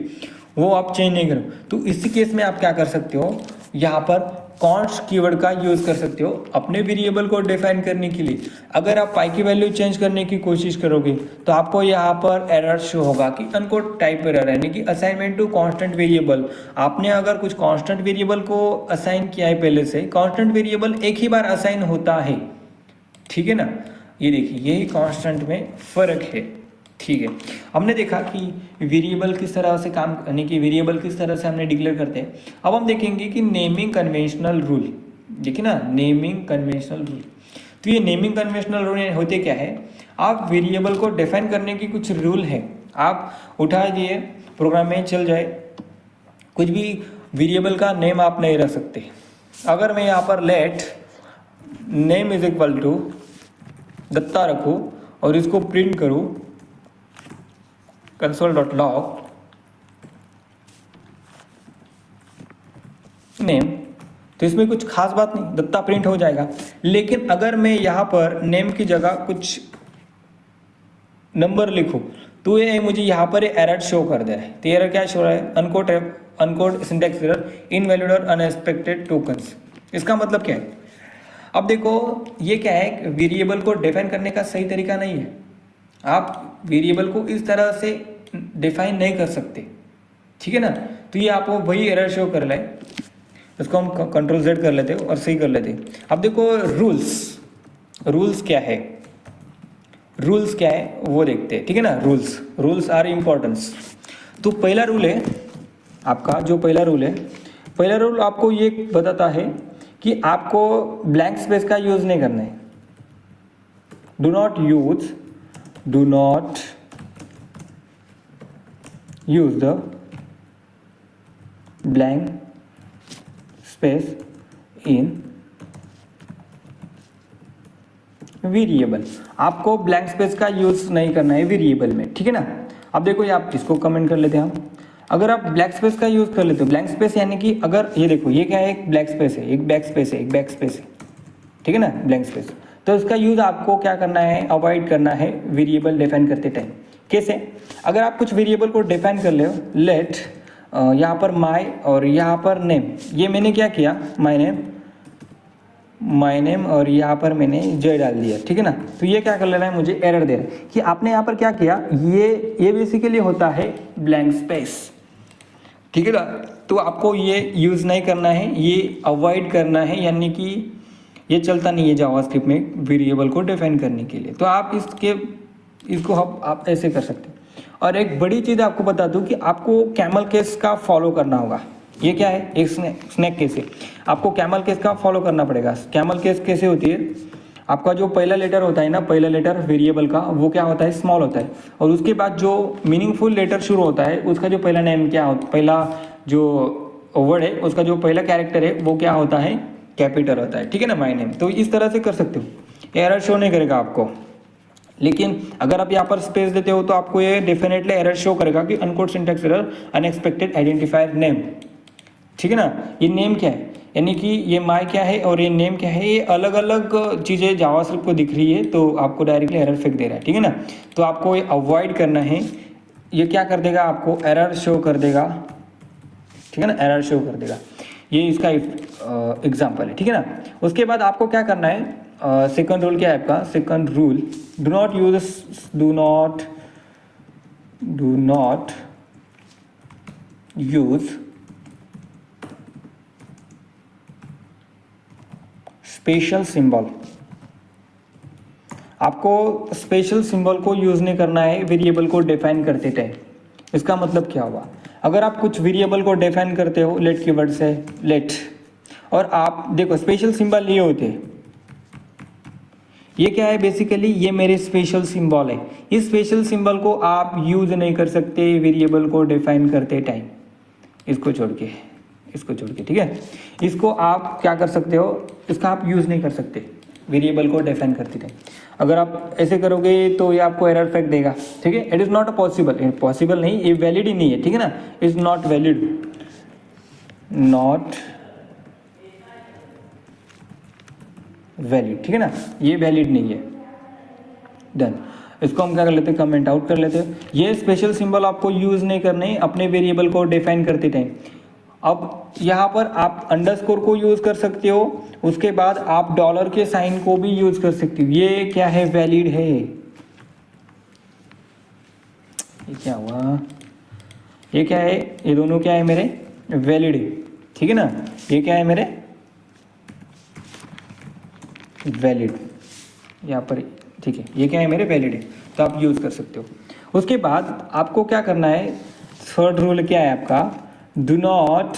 वो आप चेंज नहीं करो। तो इसी केस में आप क्या कर सकते हो, यहाँ पर कॉन्स्ट कीवर्ड का यूज़ कर सकते हो अपने वेरिएबल को डिफाइन करने के लिए। अगर आप पाई की वैल्यू चेंज करने की कोशिश करोगे तो आपको यहाँ पर एरर शो होगा कि अनकोड टाइप एरर, यानी कि असाइनमेंट टू कांस्टेंट वेरिएबल। आपने अगर कुछ कांस्टेंट वेरिएबल को असाइन किया है पहले से, कांस्टेंट वेरिएबल एक ही बार असाइन होता है, ठीक है ना। ये देखिए यही कांस्टेंट में फ़र्क है, ठीक है। हमने देखा कि वेरिएबल किस तरह से काम, यानी कि वेरिएबल किस तरह से हमने डिक्लेयर करते हैं। अब हम देखेंगे कि नेमिंग कन्वेंशनल रूल, देखिए ना, नेमिंग कन्वेंशनल रूल। तो ये नेमिंग कन्वेंशनल रूल होते क्या है, आप वेरिएबल को डिफाइन करने की कुछ रूल है, आप उठा दिए प्रोग्राम में चल जाए, कुछ भी वेरिएबल का नेम आप नहीं रख सकते। अगर मैं यहाँ पर let name is equal to Datta रखूँ और इसको प्रिंट करूँ console.log नेम, तो इसमें कुछ खास बात नहीं, दत्ता प्रिंट हो जाएगा। लेकिन अगर मैं यहाँ पर नेम की जगह कुछ नंबर लिखूँ तो ये मुझे यहाँ पर एरर शो कर दे रहा है। तो एरर क्या शो रहा है, अनकोड सिंटैक्स एरर, इनवैलिड और अनएक्सपेक्टेड टोकन्स। इसका मतलब क्या है, अब देखो ये क्या है, वेरिएबल को डिफाइन करने का सही तरीका नहीं है। आप वेरिएबल को इस तरह से डिफाइन नहीं कर सकते, ठीक है ना। तो ये आपको वही एरर शो कर रहा है, इसको हम Ctrl Z कर लेते हैं और सही कर लेते हैं। अब देखो रूल्स क्या है, रूल्स क्या है वो देखते हैं, ठीक है ना। Rules are importance. तो पहला रूल है आपका, जो पहला रूल आपको ये बताता है कि आपको ब्लैंक स्पेस का यूज़ नहीं करना है। Do not use the blank space in variable. आपको ब्लैंक स्पेस का यूज़ नहीं करना है वेरिएबल में, ठीक है ना। अब देखो ये आप इसको कमेंट कर लेते हैं हम। अगर आप ब्लैंक स्पेस का यूज़ कर लेते हो, ब्लैंक स्पेस यानी कि अगर ये देखो ये क्या है, एक ब्लैंक स्पेस है, एक बैक स्पेस है, एक बैक स्पेस है, ठीक है ना, ब्लैंक स्पेस। तो इसका यूज़ आपको क्या करना है, अवॉइड करना है वेरिएबल डिफाइन करते टाइम। कैसे, अगर आप कुछ वेरिएबल को डिफाइन कर ले, लेट यहाँ पर माई और यहाँ पर नेम, ये मैंने क्या किया, माई नेम और यहाँ पर मैंने जे डाल दिया, ठीक है ना। तो ये क्या कर लेना है, मुझे एरर दे रहा है कि आपने यहाँ पर क्या किया, ये बेसिकली होता है ब्लैंक स्पेस, ठीक है ना। तो आपको ये यूज़ नहीं करना है, ये अवॉइड करना है, यानी कि ये चलता नहीं है जावास्क्रिप्ट में वेरिएबल को डिफाइन करने के लिए। तो आप इसको आप ऐसे कर सकते हैं। और एक बड़ी चीज़ आपको बता दूं कि आपको कैमल केस का फॉलो करना होगा। ये क्या है, एक स्नैक केस है, आपको कैमल केस का फॉलो करना पड़ेगा। कैमल केस कैसे होती है, आपका जो पहला लेटर होता है ना, पहला लेटर वेरिएबल का, वो क्या होता है, स्मॉल होता है। और उसके बाद जो मीनिंगफुल लेटर शुरू होता है, उसका जो पहला नेम क्या होता, पहला जो वर्ड है उसका जो पहला कैरेक्टर है वो क्या होता है, कैपिटल होता है, ठीक है ना, माय नेम। तो इस तरह से कर सकते हो, एरर शो नहीं करेगा आपको। लेकिन अगर आप यहाँ पर स्पेस देते हो तो आपको ये डेफिनेटली एरर शो करेगा कि uncaught syntax error, unexpected identifier name, ठीक है ना। ये नेम क्या है, यानी कि ये माय क्या है और ये नेम क्या है, ये अलग अलग चीज़ें जावास्क्रिप्ट को दिख रही है, तो आपको डायरेक्टली एरर फेंक दे रहा है, ठीक है ना। तो आपको ये अवॉइड करना है। ये क्या कर देगा, आपको एरर शो कर देगा, ठीक है ना, एरर शो कर देगा। ये इसका एग्जाम्पल है, ठीक है ना। उसके बाद आपको क्या करना है, सेकंड रूल क्या है आपका, second rule, do not use special symbol. आपको स्पेशल सिंबल को यूज नहीं करना है वेरिएबल को डिफाइन करते टाइम। इसका मतलब क्या हुआ, अगर आप कुछ वेरिएबल को डिफाइन करते हो लेट कीवर्ड से, लेट, और आप देखो स्पेशल सिंबल ये होते हैं, ये क्या है बेसिकली, ये मेरे स्पेशल सिंबल है। इस स्पेशल सिंबल को आप यूज नहीं कर सकते वेरिएबल को डिफाइन करते टाइम, इसको छोड़ के, इसको छोड़ के, ठीक है। इसको आप क्या कर सकते हो, इसका आप यूज़ नहीं कर सकते वेरिएबल को डिफाइन करते टाइम। अगर आप ऐसे करोगे तो ये आपको एरर फेक देगा, ठीक है। It is not possible, possible नहीं, ये वैलिड ही नहीं है, ठीक है ना। Is not valid, not valid, ठीक है ना, ये वैलिड नहीं है। डन। इसको हम क्या कर लेते हैं, कमेंट आउट कर लेते हैं। ये स्पेशल सिंबल आपको यूज़ नहीं करने अपने वेरिएबल को डिफाइन करते टाइम। अब यहाँ पर आप अंडरस्कोर को यूज़ कर सकते हो, उसके बाद आप डॉलर के साइन को भी यूज़ कर सकते हो। ये क्या है, वैलिड है। ये क्या हुआ, ये क्या है, ये दोनों क्या है मेरे, वैलिड है, ठीक है ना। ये क्या है मेरे, वैलिड, यहाँ पर, ठीक है। ये क्या है मेरे, वैलिड है, तो आप यूज़ कर सकते हो। उसके बाद आपको क्या करना है, थर्ड रूल क्या है आपका, do not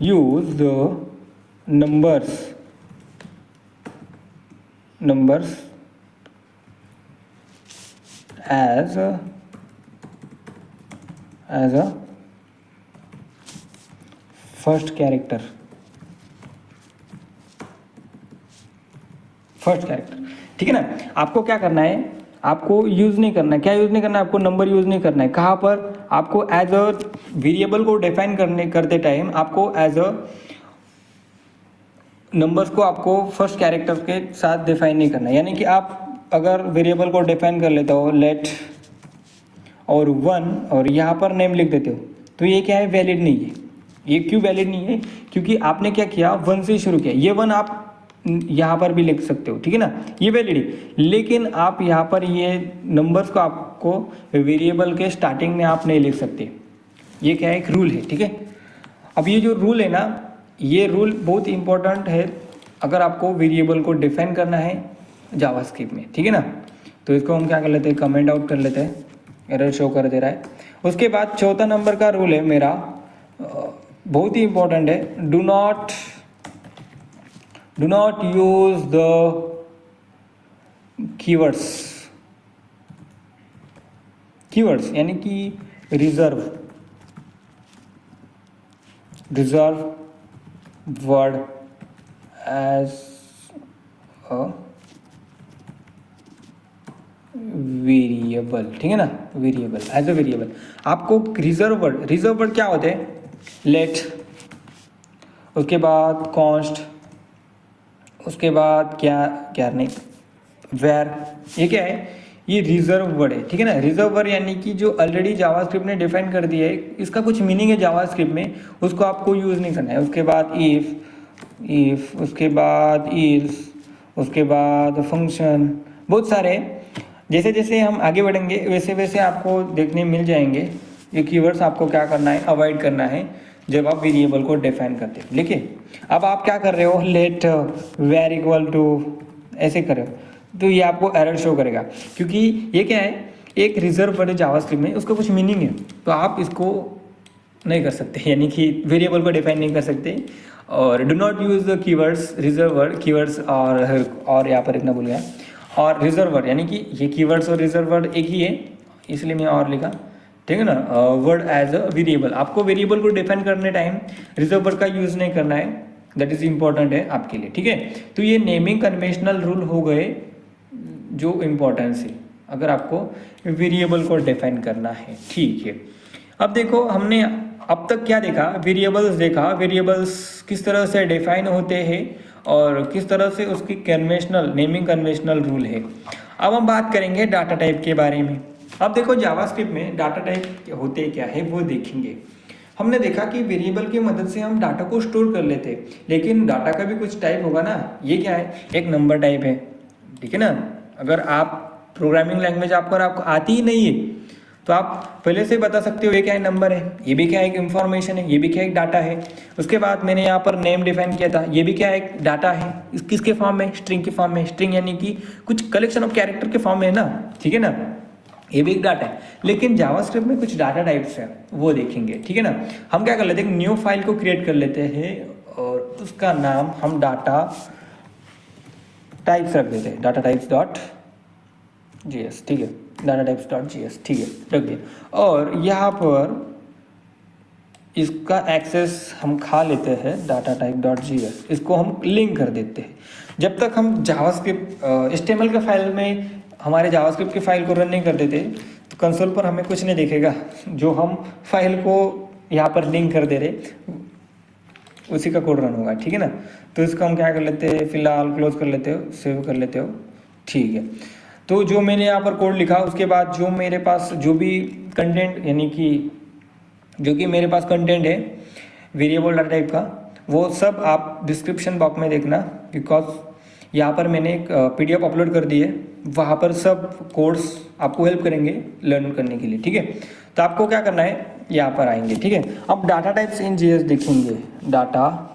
use the numbers as a first character, ठीक है ना। आपको क्या करना है, आपको यूज़ नहीं करना है, क्या यूज़ नहीं करना है, आपको नंबर यूज़ नहीं करना है। कहाँ पर, आपको एज अ वेरिएबल को डिफाइन करते टाइम आपको एज अ नंबर्स को आपको फर्स्ट कैरेक्टर के साथ डिफाइन नहीं करना है। यानी कि आप अगर वेरिएबल को डिफाइन कर लेते हो लेट और 1 और यहाँ पर नेम लिख देते हो, तो ये क्या है, वैलिड नहीं है। ये क्यों वैलिड नहीं है, क्योंकि आपने क्या किया, 1 से शुरू किया। ये 1 आप यहाँ पर भी लिख सकते हो, ठीक है ना, ये वैलिड है। लेकिन आप यहाँ पर ये नंबर्स को आपको वेरिएबल के स्टार्टिंग में आप नहीं लिख सकते। ये क्या है, एक रूल है, ठीक है। अब ये जो रूल है ना, ये रूल बहुत इंपॉर्टेंट है अगर आपको वेरिएबल को डिफाइन करना है जावास्क्रिप्ट में, ठीक है ना। तो इसको हम क्या कर लेते हैं, कमेंट आउट कर लेते हैं, एरर शो कर दे रहा है। उसके बाद चौथा नंबर का रूल है मेरा, बहुत ही इंपॉर्टेंट है, do not use the keywords यानी कि reserve word as a variable, ठीक है ना, वेरिएबल एज अ वेरिएबल। आपको रिजर्व वर्ड क्या होते हैं, लेट, उसके बाद कॉन्स्ट, उसके बाद क्या नहीं, वेर, ये क्या है, ये रिजर्व वर्ड है, ठीक है ना। रिजर्व वर्ड यानी कि जो ऑलरेडी जावास्क्रिप्ट ने डिफाइन कर दिया है, इसका कुछ मीनिंग है जावास्क्रिप्ट में, उसको आपको यूज़ नहीं करना है। उसके बाद इफ, उसके बाद इल्स, उसके बाद फंक्शन, बहुत सारे। जैसे जैसे हम आगे बढ़ेंगे वैसे वैसे आपको देखने मिल जाएंगे। ये कीवर्ड्स आपको क्या करना है, अवॉइड करना है जब आप वेरिएबल को डिफाइन करते हैं। देखिए अब आप क्या कर रहे हो, लेट वेर इक्वल टू ऐसे कर रहे हो, तो ये आपको एरर शो करेगा, क्योंकि ये क्या है, एक रिजर्व वर्ड है जावास्क्रिप्ट में, उसका कुछ मीनिंग है, तो आप इसको नहीं कर सकते, यानी कि वेरिएबल को डिफाइन नहीं कर सकते। और do not use the keywords, reserve word, keywords और यहाँ पर इतना भूल गया, और रिजर्व वर्ड, यानी कि ये कीवर्ड्स और रिजर्व वर्ड एक ही है, इसलिए मैं और लिखा, ठीक है ना। वर्ड एज अ वेरिएबल, आपको वेरिएबल को डिफाइन करने टाइम रिजर्व वर्ड का यूज़ नहीं करना है, दैट इज इंपॉर्टेंट है आपके लिए, ठीक है। तो ये नेमिंग कन्वेंशनल रूल हो गए जो इम्पोर्टेंस है अगर आपको वेरिएबल को डिफाइन करना है, ठीक है। अब देखो हमने अब तक क्या देखा, वेरिएबल्स देखा, वेरिएबल्स किस तरह से डिफाइन होते हैं और किस तरह से उसकी कन्वेंशनल नेमिंग कन्वेंशनल रूल है। अब हम बात करेंगे डाटा टाइप के बारे में। अब देखो जावास्क्रिप्ट में डाटा टाइप होते क्या है वो देखेंगे। हमने देखा कि वेरिएबल की मदद से हम डाटा को स्टोर कर लेते हैं, लेकिन डाटा का भी कुछ टाइप होगा ना। ये क्या है, एक नंबर टाइप है, ठीक है ना। अगर आप प्रोग्रामिंग लैंग्वेज आपको आती ही नहीं है तो आप पहले से बता सकते हो ये क्या है, नंबर है, ये भी क्या है, एक इंफॉर्मेशन है, ये भी क्या एक डाटा है। उसके बाद मैंने यहाँ पर नेम डिफाइन किया था, ये भी क्या एक डाटा है, किसके फॉर्म में, स्ट्रिंग के फॉर्म में। स्ट्रिंग यानी कि कुछ कलेक्शन ऑफ कैरेक्टर के फॉर्म में है ना, ठीक है ना, ये भी एक डाटा है। लेकिन जावास्क्रिप्ट में कुछ डाटा टाइप्स है वो देखेंगे, ठीक है ना। हम क्या कर लेते हैं, न्यू फाइल को क्रिएट कर लेते हैं और उसका नाम हम डाटा टाइप्स रख देते हैं, डाटा टाइप्स डॉट जीएस, ठीक है, डाटा टाइप्स डॉट जीएस, ठीक है, रख दिया। और यहाँ पर इसका एक्सेस हम खा लेते हैं डाटा टाइप डॉट जीएस, इसको हम लिंक कर देते हैं। जब तक हम जावास्क्रिप्ट HTML के फाइल में हमारे जावास्क्रिप्ट की फाइल को रन नहीं कर देते तो कंसोल पर हमें कुछ नहीं दिखेगा। जो हम फाइल को यहाँ पर लिंक कर दे रहे उसी का कोड रन होगा, ठीक है ना। तो इसको हम क्या कर लेते हैं, फिलहाल क्लोज कर लेते हो, सेव कर लेते हो, ठीक है। तो जो मैंने यहाँ पर कोड लिखा उसके बाद जो मेरे पास जो भी कंटेंट यानी कि जो कि मेरे पास कंटेंट है वेरिएबल डाटा टाइप का, वो सब आप डिस्क्रिप्शन बॉक्स में देखना, बिकॉज यहाँ पर मैंने एक PDF अपलोड कर दी है, वहाँ पर सब कोड्स आपको हेल्प करेंगे लर्न करने के लिए, ठीक है। तो आपको क्या करना है, यहाँ पर आएंगे, ठीक है। अब डाटा टाइप्स इन जीएस देखेंगे, डाटा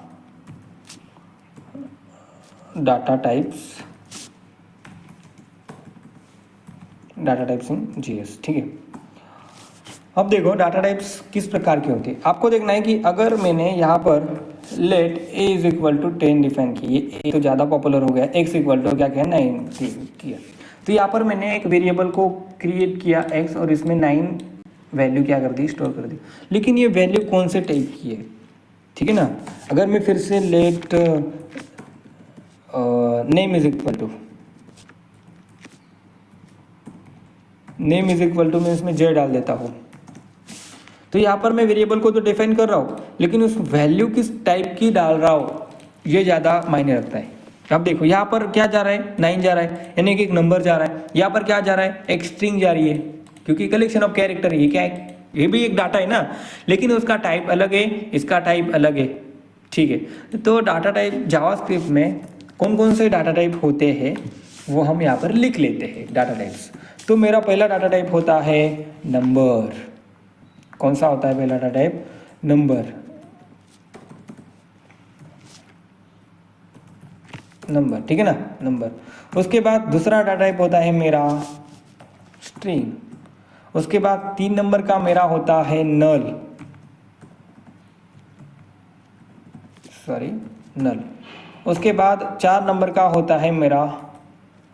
टाइप्स इन जीएस, ठीक है। अब देखो डाटा टाइप्स किस प्रकार के होते हैं। आपको देखना है कि अगर मैंने यहाँ पर let a is equal to 10 define की, ये a तो ज़्यादा पॉपुलर हो गया, x इक्वल टू क्या किया 9 किया, तो यहाँ पर मैंने एक वेरिएबल को क्रिएट किया x और इसमें 9 वैल्यू क्या कर दी, स्टोर कर दी। लेकिन ये वैल्यू कौन से टाइप की है, ठीक है ना। अगर मैं फिर से let name is equal to मैं इसमें j डाल देता हूँ, तो यहाँ पर मैं वेरिएबल को तो डिफाइन कर रहा हूँ लेकिन उस वैल्यू किस टाइप की डाल रहा हूँ ये ज़्यादा मायने रखता है। अब देखो यहाँ पर क्या जा रहा है, 9 जा रहा है, यानी कि एक नंबर जा रहा है। यहाँ पर क्या जा रहा है, एक स्ट्रिंग जा रही है, क्योंकि कलेक्शन ऑफ कैरेक्टर है। ये क्या है, ये भी एक डाटा है ना, लेकिन उसका टाइप अलग है, इसका टाइप अलग है, ठीक है। तो डाटा टाइप जावास्क्रिप्ट में कौन कौन से डाटा टाइप होते हैं वो हम यहाँ पर लिख लेते हैं डाटा टाइप्स। तो मेरा पहला डाटा टाइप होता है नंबर। कौन सा होता है पहला डाटा टाइप, नंबर। ठीक है ना, नंबर। उसके बाद दूसरा डाटा टाइप होता है मेरा स्ट्रिंग। उसके बाद 3 नंबर का मेरा होता है नल। उसके बाद 4 नंबर का होता है मेरा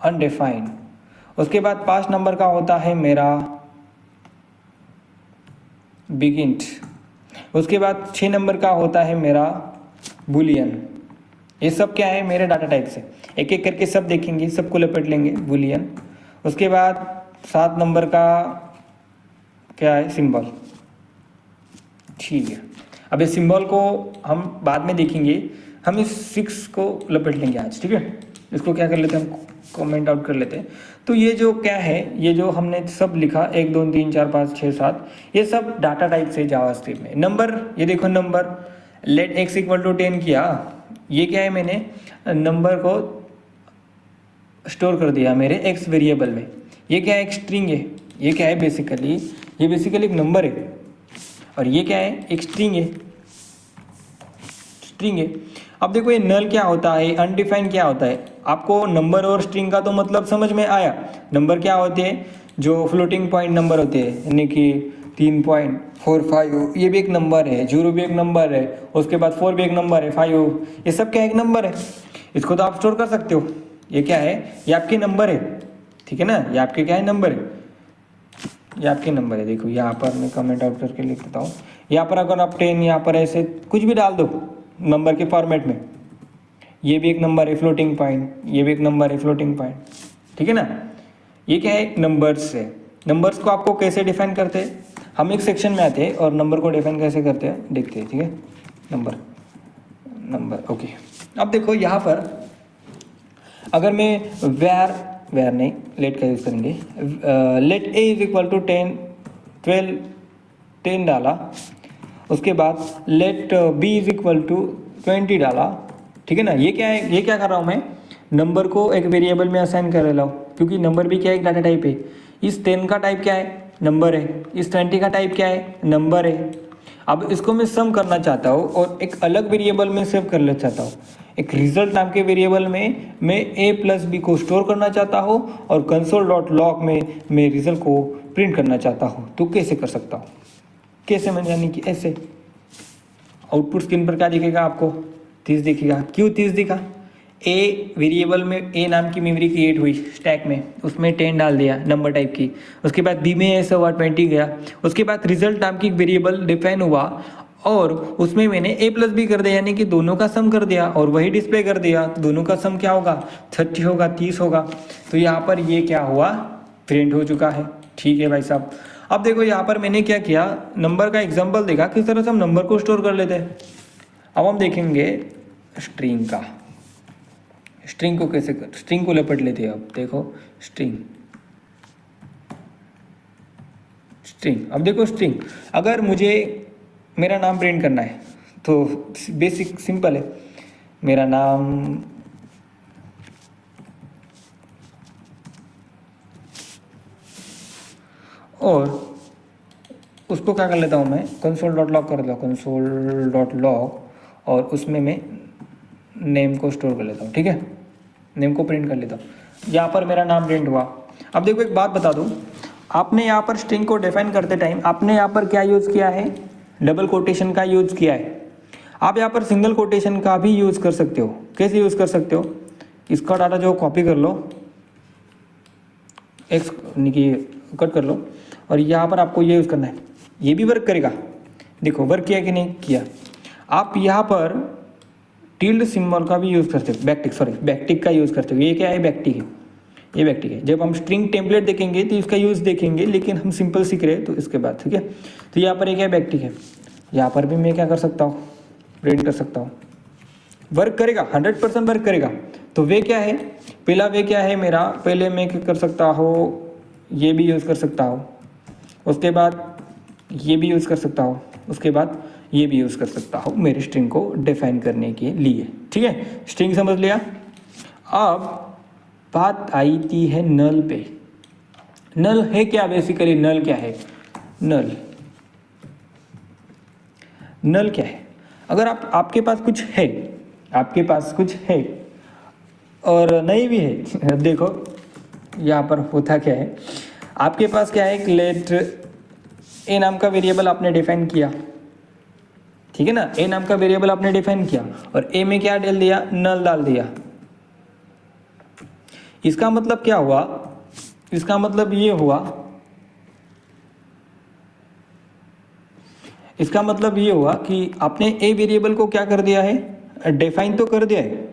अनडिफाइंड। उसके बाद 5 नंबर का होता है मेरा बिगिंट। उसके बाद 6 नंबर का होता है मेरा बुलियन। ये सब क्या है, मेरे डाटा टाइप से एक एक करके सब देखेंगे, सबको लपेट लेंगे, बुलियन। उसके बाद 7 नंबर का क्या है, सिंबल, ठीक है। अब इस सिंबल को हम बाद में देखेंगे, हम इस 6 को लपेट लेंगे आज, ठीक है। इसको क्या कर लेते हैं, हम कमेंट आउट कर लेते हैं। तो ये जो क्या है, ये जो हमने सब लिखा 1 2 3 4 5 6 7, ये सब डाटा टाइप से जावास्क्रिप्ट में। नंबर, ये देखो number, let x equal to 10 किया, ये क्या है, मैंने नंबर को स्टोर कर दिया मेरे x वेरिएबल में। ये क्या है, एक स्ट्रिंग है। ये क्या है, बेसिकली ये बेसिकली एक नंबर है, और ये क्या है, एक स्ट्रिंग है। अब देखो ये नल क्या होता है, अनडिफाइंड क्या होता है। आपको नंबर और स्ट्रिंग का तो मतलब समझ में आया। नंबर क्या होते हैं, जो फ्लोटिंग पॉइंट नंबर होते हैं, यानी कि 3.45, ये भी एक नंबर है, 0 भी एक नंबर है, उसके बाद 4 भी एक नंबर है, 5, ये सब क्या एक नंबर है। इसको तो आप स्टोर कर सकते हो। ये क्या है, ये आपके नंबर है, ठीक है ना, ये आपके क्या है, नंबर है, ये आपके नंबर है। देखो यहाँ पर मैं कमेंट आउट करके लिख देता हूँ। यहाँ पर अगर आप 10 यहाँ पर ऐसे कुछ भी डाल दो नंबर के फॉर्मेट में, ये भी एक नंबर है फ्लोटिंग पॉइंट, ये भी एक नंबर है फ्लोटिंग पॉइंट, ठीक है ना। ये क्या है, नंबर्स है। नंबर्स को आपको कैसे डिफाइन करते हैं, हम एक सेक्शन में आते हैं और नंबर को डिफाइन कैसे करते हैं देखते हैं, ठीक है। Number okay. अब देखो यहाँ पर अगर मैं वेर नहीं, लेट का यूज़ करेंगे। Let a is equal to 10 डाला, उसके बाद let b is equal to 20 डाला, ठीक है ना। ये क्या है, ये क्या कर रहा हूँ मैं, नंबर को एक वेरिएबल में असाइन कर रहा हूँ, क्योंकि नंबर भी क्या है, एक डाटा टाइप है। इस 10 का टाइप क्या है, नंबर है। इस 20 का टाइप क्या है, नंबर है। अब इसको मैं सम करना चाहता हूँ और एक अलग वेरिएबल में सेव कर लेना चाहता हूँ। एक रिजल्ट नाम के वेरिएबल में मैं a प्लस बी को स्टोर करना चाहता हूँ और console.log में मैं रिजल्ट को प्रिंट करना चाहता हूँ। तो कैसे कर सकता हूँ, कैसे, मैं यानी कि ऐसे आउटपुट स्क्रीन पर क्या दिखेगा आपको, 30 दिखेगा। क्यों 30 दिखा, a वेरिएबल में a नाम की मेमोरी क्रिएट हुई स्टैक में, उसमें 10 डाल दिया नंबर टाइप की। उसके बाद b में ऐसा हुआ 20 गया। उसके बाद रिजल्ट नाम की वेरिएबल डिफाइन हुआ और उसमें मैंने ए प्लस बी कर दिया, यानी कि दोनों का सम कर दिया और वही डिस्प्ले कर दिया। तो दोनों का सम क्या होगा, 30 होगा, 30 होगा। तो यहाँ पर ये क्या हुआ, प्रिंट हो चुका है। ठीक है भाई साहब। अब देखो यहाँ पर मैंने क्या किया, नंबर का एग्जाम्पल देखा किस तरह से हम नंबर को स्टोर कर लेते हैं। अब हम देखेंगे स्ट्रिंग का, स्ट्रिंग को कैसे कर, स्ट्रिंग को लपेट लेते हैं। अब देखो स्ट्रिंग, स्ट्रिंग। अब देखो स्ट्रिंग, अगर मुझे मेरा नाम प्रिंट करना है तो बेसिक सिंपल है, मेरा नाम और उसको क्या कर लेता हूँ मैं, कंसोल डॉट लॉग कर लेता हूँ, कंसोल डॉट लॉग, और उसमें मैं नेम को स्टोर कर लेता हूँ। ठीक है, नेम को प्रिंट कर लेता हूँ। यहाँ पर मेरा नाम प्रिंट हुआ। अब देखो एक बात बता दूँ, आपने यहाँ पर स्ट्रिंग को डिफाइन करते टाइम आपने यहाँ पर क्या यूज़ किया है, डबल कोटेशन का यूज़ किया है। आप यहाँ पर सिंगल कोटेशन का भी यूज़ कर सकते हो। कैसे यूज़ कर सकते हो, इसका डाटा जो कॉपी कर लो, एक्स कट कर लो, और यहाँ पर आपको ये यूज़ करना है, ये भी वर्क करेगा। देखो वर्क किया कि नहीं किया। आप यहाँ पर टिल्ड सिंबल का भी यूज़ करते हो, बैकटिक, सॉरी बैकटिक का यूज़ करते हो। ये क्या है, बैकटिक है, ये बैकटिक है। जब हम स्ट्रिंग टेम्पलेट देखेंगे तो इसका यूज़ देखेंगे, लेकिन हम सिंपल सीख रहे हैं तो इसके बाद। ठीक है, तो यहाँ पर एक है बैकटिक है, यहाँ पर भी मैं क्या कर सकता हूँ, प्रिंट कर सकता हूँ। वर्क करेगा, 100% वर्क करेगा। तो वे क्या है, पहला वे क्या है मेरा, पहले मैं क्या कर सकता हूँ, ये भी यूज़ कर सकता हूँ, उसके बाद ये भी यूज़ कर सकता हूँ, उसके बाद ये भी यूज़ कर सकता हूँ मेरी स्ट्रिंग को डिफाइन करने के लिए। ठीक है, स्ट्रिंग समझ लिया। अब बात आई थी है नल पे। नल है क्या, बेसिकली नल क्या है, नल, नल क्या है, अगर आपके पास कुछ है, आपके पास कुछ है और नहीं भी है, देखो यहाँ पर होता क्या है, आपके पास क्या है, एक लेट ए नाम का वेरिएबल आपने डिफाइन किया। ठीक है ना, ए नाम का वेरिएबल आपने डिफाइन किया और ए में क्या डाल दिया, नल डाल दिया। इसका मतलब क्या हुआ, इसका मतलब ये हुआ, इसका मतलब ये हुआ कि आपने ए वेरिएबल को क्या कर दिया है, डिफाइन तो कर दिया है।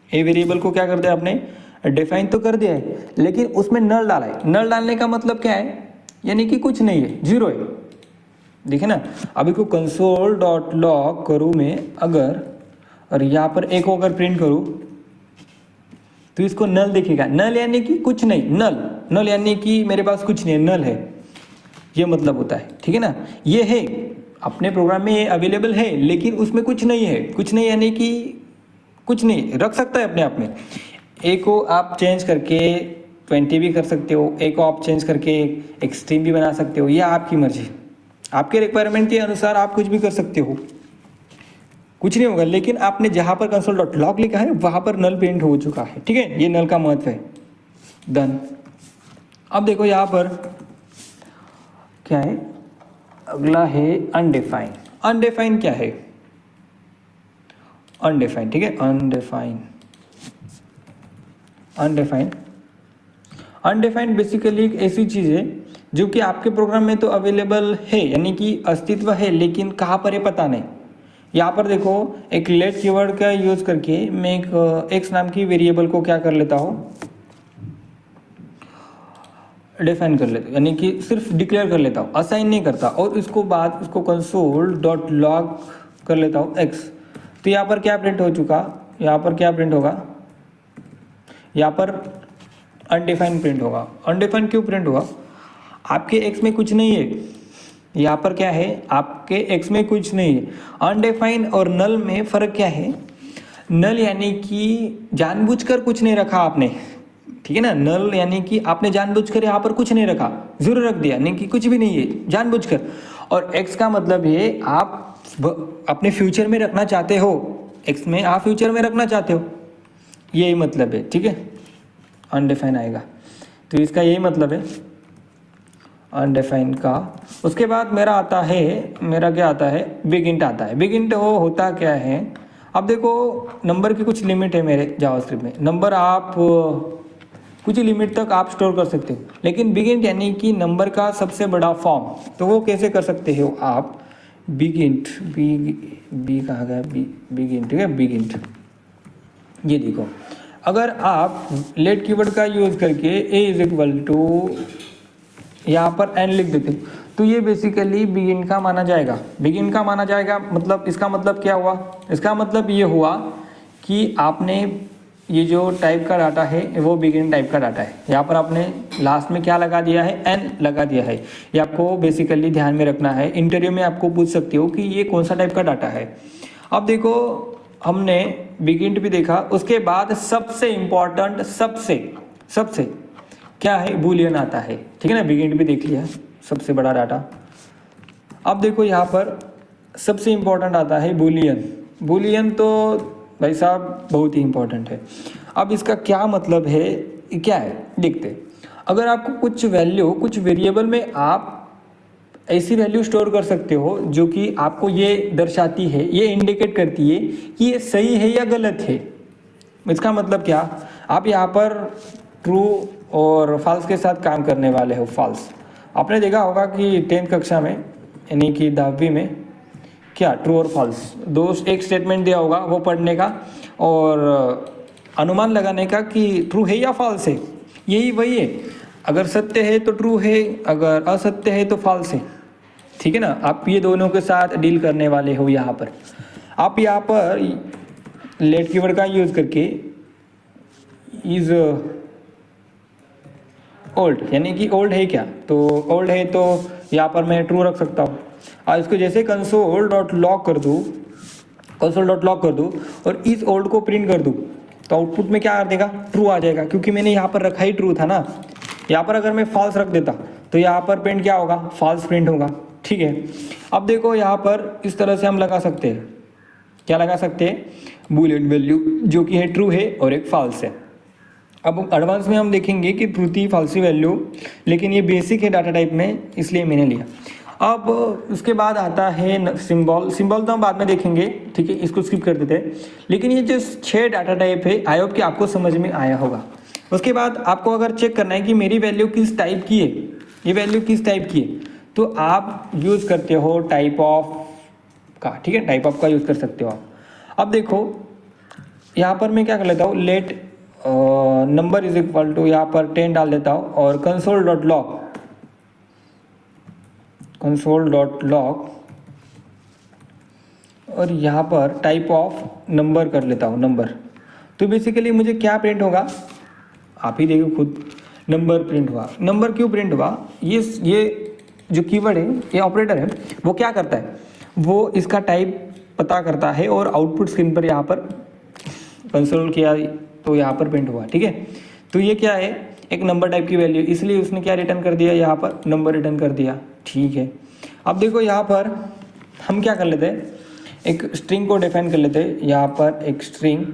ए वेरिएबल को क्या कर दिया आपने, डिफाइन तो कर दिया है, लेकिन उसमें नल डाला है। नल डालने का मतलब क्या है, यानी कि कुछ नहीं है, जीरो है। देखिए ना, अभी को कंसोल डॉट लॉग करूँ मैं अगर, और यहाँ पर एक को अगर प्रिंट करूँ तो इसको नल दिखेगा। नल यानी कि कुछ नहीं, नल, नल यानी कि मेरे पास कुछ नहीं है, नल है, ये मतलब होता है। ठीक है ना, ये है अपने प्रोग्राम में अवेलेबल है, लेकिन उसमें कुछ नहीं है। कुछ नहीं यानी कि कुछ नहीं रख सकता है अपने आप में। ए को आप चेंज करके 20 भी कर सकते हो, ए को आप चेंज करके एक्सट्रीम भी बना सकते हो, यह आपकी मर्जी, आपके रिक्वायरमेंट के अनुसार आप कुछ भी कर सकते हो, कुछ नहीं होगा। लेकिन आपने जहाँ पर कंसोल डॉट लॉग लिखा है वहाँ पर नल प्रिंट हो चुका है। ठीक है, ये नल का महत्व है। डन। अब देखो यहाँ पर क्या है, अगला है अनडिफाइन। अनडिफाइन क्या है, अनडिफाइन, ठीक है, अनडिफाइन, अनडिफाइन, अनडिफाइंड बेसिकली एक ऐसी चीज़ है जो कि आपके प्रोग्राम में तो अवेलेबल है, यानी कि अस्तित्व है, लेकिन कहाँ पर है पता नहीं। यहाँ पर देखो एक लेट कीवर्ड का यूज़ करके मैं एक एक्स नाम की वेरिएबल को क्या कर लेता हूँ, डिफाइन कर लेता हूँ, यानी कि सिर्फ डिक्लेयर कर लेता हूँ, असाइन नहीं करता, और इसको बाद उसको कंसोल डॉट लॉग कर लेता हूँ एक्स। तो यहाँ पर क्या प्रिंट हो चुका, यहाँ पर क्या प्रिंट होगा, यहाँ पर अनडिफाइंड प्रिंट होगा। अनडिफाइंड क्यों प्रिंट हुआ, आपके एक्स में कुछ नहीं है। यहाँ पर क्या है, आपके एक्स में कुछ नहीं है। अनडिफाइंड और नल में फ़र्क क्या है, नल यानी कि जानबूझकर कुछ नहीं रखा आपने, ठीक है ना। नल यानी कि आपने जानबूझकर यहाँ पर कुछ नहीं रखा, जीरो रख दिया, यानी कि कुछ भी नहीं है जानबूझकर। और एक्स का मतलब है आप अपने फ्यूचर में रखना चाहते हो, एक्स में आप फ्यूचर में रखना चाहते हो, यही मतलब है। ठीक है, अनडिफाइन आएगा तो इसका यही मतलब है अनडिफाइन का। उसके बाद मेरा आता है, मेरा क्या आता है, बिग इंट आता है। बिग इंट वो होता क्या है, अब देखो नंबर की कुछ लिमिट है मेरे जावास्क्रिप्ट में, नंबर आप कुछ लिमिट तक आप स्टोर कर सकते हो। लेकिन बिग इंट यानी कि नंबर का सबसे बड़ा फॉर्म, तो वो कैसे कर सकते हो आप, बिगिंट, बी कहाँ गया, बिगिंट, ठीक है, बिगिंट। ये देखो, अगर आप लेट कीवर्ड का यूज़ करके ए इज इक्वल टू यहाँ पर एन लिख देते तो ये बेसिकली बिगिन का माना जाएगा। बिगिन का माना जाएगा मतलब इसका मतलब क्या हुआ, इसका मतलब ये हुआ कि आपने ये जो टाइप का डाटा है वो बिगिन टाइप का डाटा है। यहाँ पर आपने लास्ट में क्या लगा दिया है, एन लगा दिया है। ये आपको बेसिकली ध्यान में रखना है। इंटरव्यू में आपको पूछ सकते हो कि ये कौन सा टाइप का डाटा है। अब देखो, हमने बिगिन भी देखा, उसके बाद सबसे इम्पॉर्टेंट सबसे क्या है, बूलियन आता है, ठीक है ना। बिगिन भी देख लिया, सबसे बड़ा डाटा। अब देखो यहाँ पर सबसे इम्पॉर्टेंट आता है बूलियन। बूलियन तो भाई साहब बहुत ही इम्पॉर्टेंट है। अब इसका क्या मतलब है, क्या है देखते। अगर आपको कुछ वैल्यू, कुछ वेरिएबल में आप ऐसी वैल्यू स्टोर कर सकते हो जो कि आपको ये दर्शाती है, ये इंडिकेट करती है कि ये सही है या गलत है। इसका मतलब क्या, आप यहाँ पर ट्रू और फॉल्स के साथ काम करने वाले हो। फॉल्स आपने देखा होगा कि 10th कक्षा में यानी कि 10वीं में क्या ट्रू और फॉल्स दो एक स्टेटमेंट दिया होगा, वो पढ़ने का और अनुमान लगाने का कि ट्रू है या फॉल्स है। यही वही है, अगर सत्य है तो ट्रू है, अगर असत्य है तो फॉल्स है, ठीक है ना। आप ये दोनों के साथ डील करने वाले हो। यहाँ पर आप यहाँ पर लेट कीवर्ड का यूज़ करके इज ओल्ड यानी कि ओल्ड है क्या, तो ओल्ड है तो यहाँ पर मैं ट्रू रख सकता हूँ। और इसको जैसे कंसोल डॉट लॉग कर दूँ, कंसोल डॉट लॉग कर दूँ और इस ओल्ड को प्रिंट कर दूँ तो आउटपुट में क्या आ देगा, ट्रू आ जाएगा, क्योंकि मैंने यहाँ पर रखा ही ट्रू था ना। यहाँ पर अगर मैं फॉल्स रख देता तो यहाँ पर प्रिंट क्या होगा, फॉल्स प्रिंट होगा, ठीक है। अब देखो यहाँ पर इस तरह से हम लगा सकते हैं, क्या लगा सकते हैं, बूलियन वैल्यू जो कि है ट्रू है और एक फॉल्स है। अब एडवांस में हम देखेंगे कि ट्रू थी फॉल्सी वैल्यू, लेकिन ये बेसिक है डाटा टाइप में, इसलिए मैंने लिया। अब उसके बाद आता है सिंबल। सिंबल तो हम बाद में देखेंगे, ठीक है, इसको स्किप कर देते हैं। लेकिन ये जो 6 डाटा टाइप है, आई होप कि आपको समझ में आया होगा। उसके बाद आपको अगर चेक करना है कि मेरी वैल्यू किस टाइप की है, ये वैल्यू किस टाइप की है, तो आप यूज़ करते हो टाइप ऑफ का, ठीक है, टाइप ऑफ का यूज़ कर सकते हो आप। अब देखो यहाँ पर मैं क्या कर लेता हूँ, let number is equal to यहाँ पर 10 डाल देता हूँ और console dot log, console dot log और यहाँ पर टाइप ऑफ नंबर कर लेता हूँ, नंबर। तो बेसिकली मुझे क्या प्रिंट होगा, आप ही देखो खुद, नंबर प्रिंट हुआ। नंबर क्यों प्रिंट हुआ, ये जो कीवर्ड है, ये ऑपरेटर है, वो क्या करता है, वो इसका टाइप पता करता है और आउटपुट स्क्रीन पर यहाँ पर कंसोल किया तो यहाँ पर प्रिंट हुआ, ठीक है। तो ये क्या है, एक नंबर टाइप की वैल्यू, इसलिए उसने क्या रिटर्न कर दिया, यहाँ पर नंबर रिटर्न कर दिया, ठीक है। अब देखो यहाँ पर हम क्या कर लेते हैं, एक स्ट्रिंग को डिफाइन कर लेते हैं। यहाँ पर एक स्ट्रिंग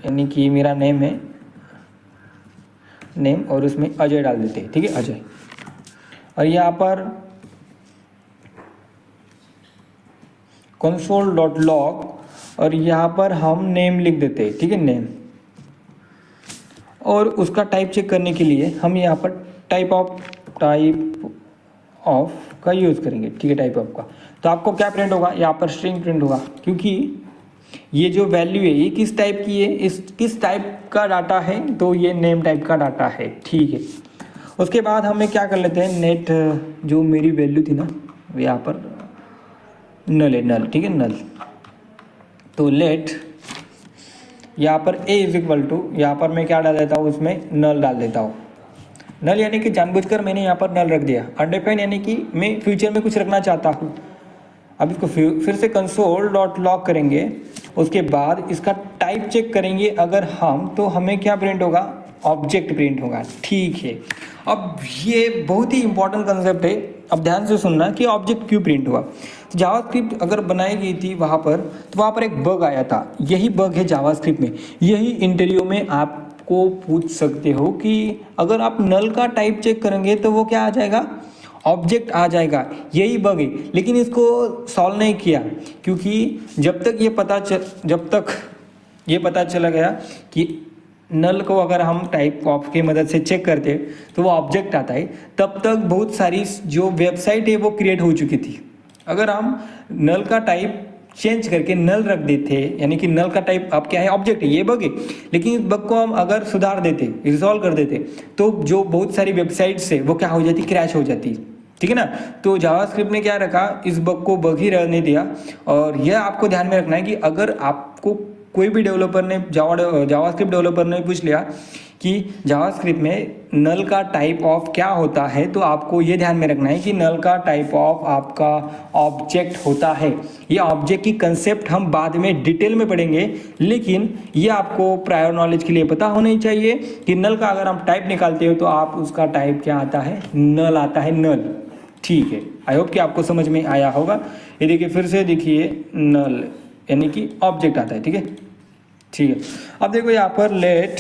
यानी कि मेरा नेम है, नेम, और उसमें अजय डाल देते हैं, ठीक है, अजय। और यहाँ पर कंसोल डॉट लॉग और यहाँ पर हम नेम लिख देते हैं, ठीक है, नेम। और उसका टाइप चेक करने के लिए हम यहाँ पर टाइप ऑफ का यूज़ करेंगे, ठीक है, टाइप ऑफ का। तो आपको क्या प्रिंट होगा, यहाँ पर स्ट्रिंग प्रिंट होगा, क्योंकि ये जो वैल्यू है ये किस टाइप की है, इस किस टाइप का डाटा है, तो ये नेम टाइप का डाटा है, ठीक है। उसके बाद हमें क्या कर लेते हैं, नेट जो मेरी वैल्यू थी ना, यहाँ पर नल है, नल, ठीक है, नल। तो लेट यहाँ पर a इज इक्वल टू, यहाँ पर मैं क्या डाल देता हूँ, उसमें नल डाल देता हूँ। नल यानी कि जानबूझकर मैंने यहाँ पर नल रख दिया। अनडिफाइंड यानी कि मैं फ्यूचर में कुछ रखना चाहता हूँ। अब इसको फिर से कंसोल डॉट लॉग करेंगे, उसके बाद इसका टाइप चेक करेंगे अगर हम, तो हमें क्या प्रिंट होगा, ऑब्जेक्ट प्रिंट होगा, ठीक है। अब ये बहुत ही इंपॉर्टेंट कंसेप्ट है, अब ध्यान से सुनना कि ऑब्जेक्ट क्यों प्रिंट हुआ। तो जावास्क्रिप्ट अगर बनाई गई थी वहाँ पर, तो वहाँ पर एक बग आया था, यही बग है जावास्क्रिप्ट में। यही इंटरव्यू में आपको पूछ सकते हो कि अगर आप नल का टाइप चेक करेंगे तो वो क्या आ जाएगा, ऑब्जेक्ट आ जाएगा, यही बग है। लेकिन इसको सॉल्व नहीं किया, क्योंकि जब तक ये पता चला गया कि नल को अगर हम टाइप ऑफ की मदद से चेक करते तो वो ऑब्जेक्ट आता है, तब तक बहुत सारी जो वेबसाइट है वो क्रिएट हो चुकी थी। अगर हम नल का टाइप चेंज करके नल रख देते, यानी कि नल का टाइप अब क्या है, ऑब्जेक्ट है, ये बग है, लेकिन इस बग को हम अगर सुधार देते, रिजॉल्व कर देते, तो जो बहुत सारी वेबसाइट्स है वो क्या हो जाती, क्रैश हो जाती, ठीक है ना। तो जावास्क्रिप्ट ने क्या रखा, इस बग को बग ही रहने दिया। और यह आपको ध्यान में रखना है कि अगर आपको कोई भी डेवलपर ने जावास्क्रिप्ट डेवलपर ने पूछ लिया कि जावास्क्रिप्ट में नल का टाइप ऑफ क्या होता है, तो आपको ये ध्यान में रखना है कि नल का टाइप ऑफ आपका ऑब्जेक्ट होता है। ये ऑब्जेक्ट की कंसेप्ट हम बाद में डिटेल में पढ़ेंगे, लेकिन ये आपको प्रायर नॉलेज के लिए पता होना ही चाहिए कि नल का अगर हम टाइप निकालते हो तो आप उसका टाइप क्या आता है, नल आता है, नल। ठीक है, आई होप कि आपको समझ में आया होगा। ये देखिए फिर से देखिए, नल यानी कि ऑब्जेक्ट आता है, ठीक है। ठीक है, अब देखो यहाँ पर लेट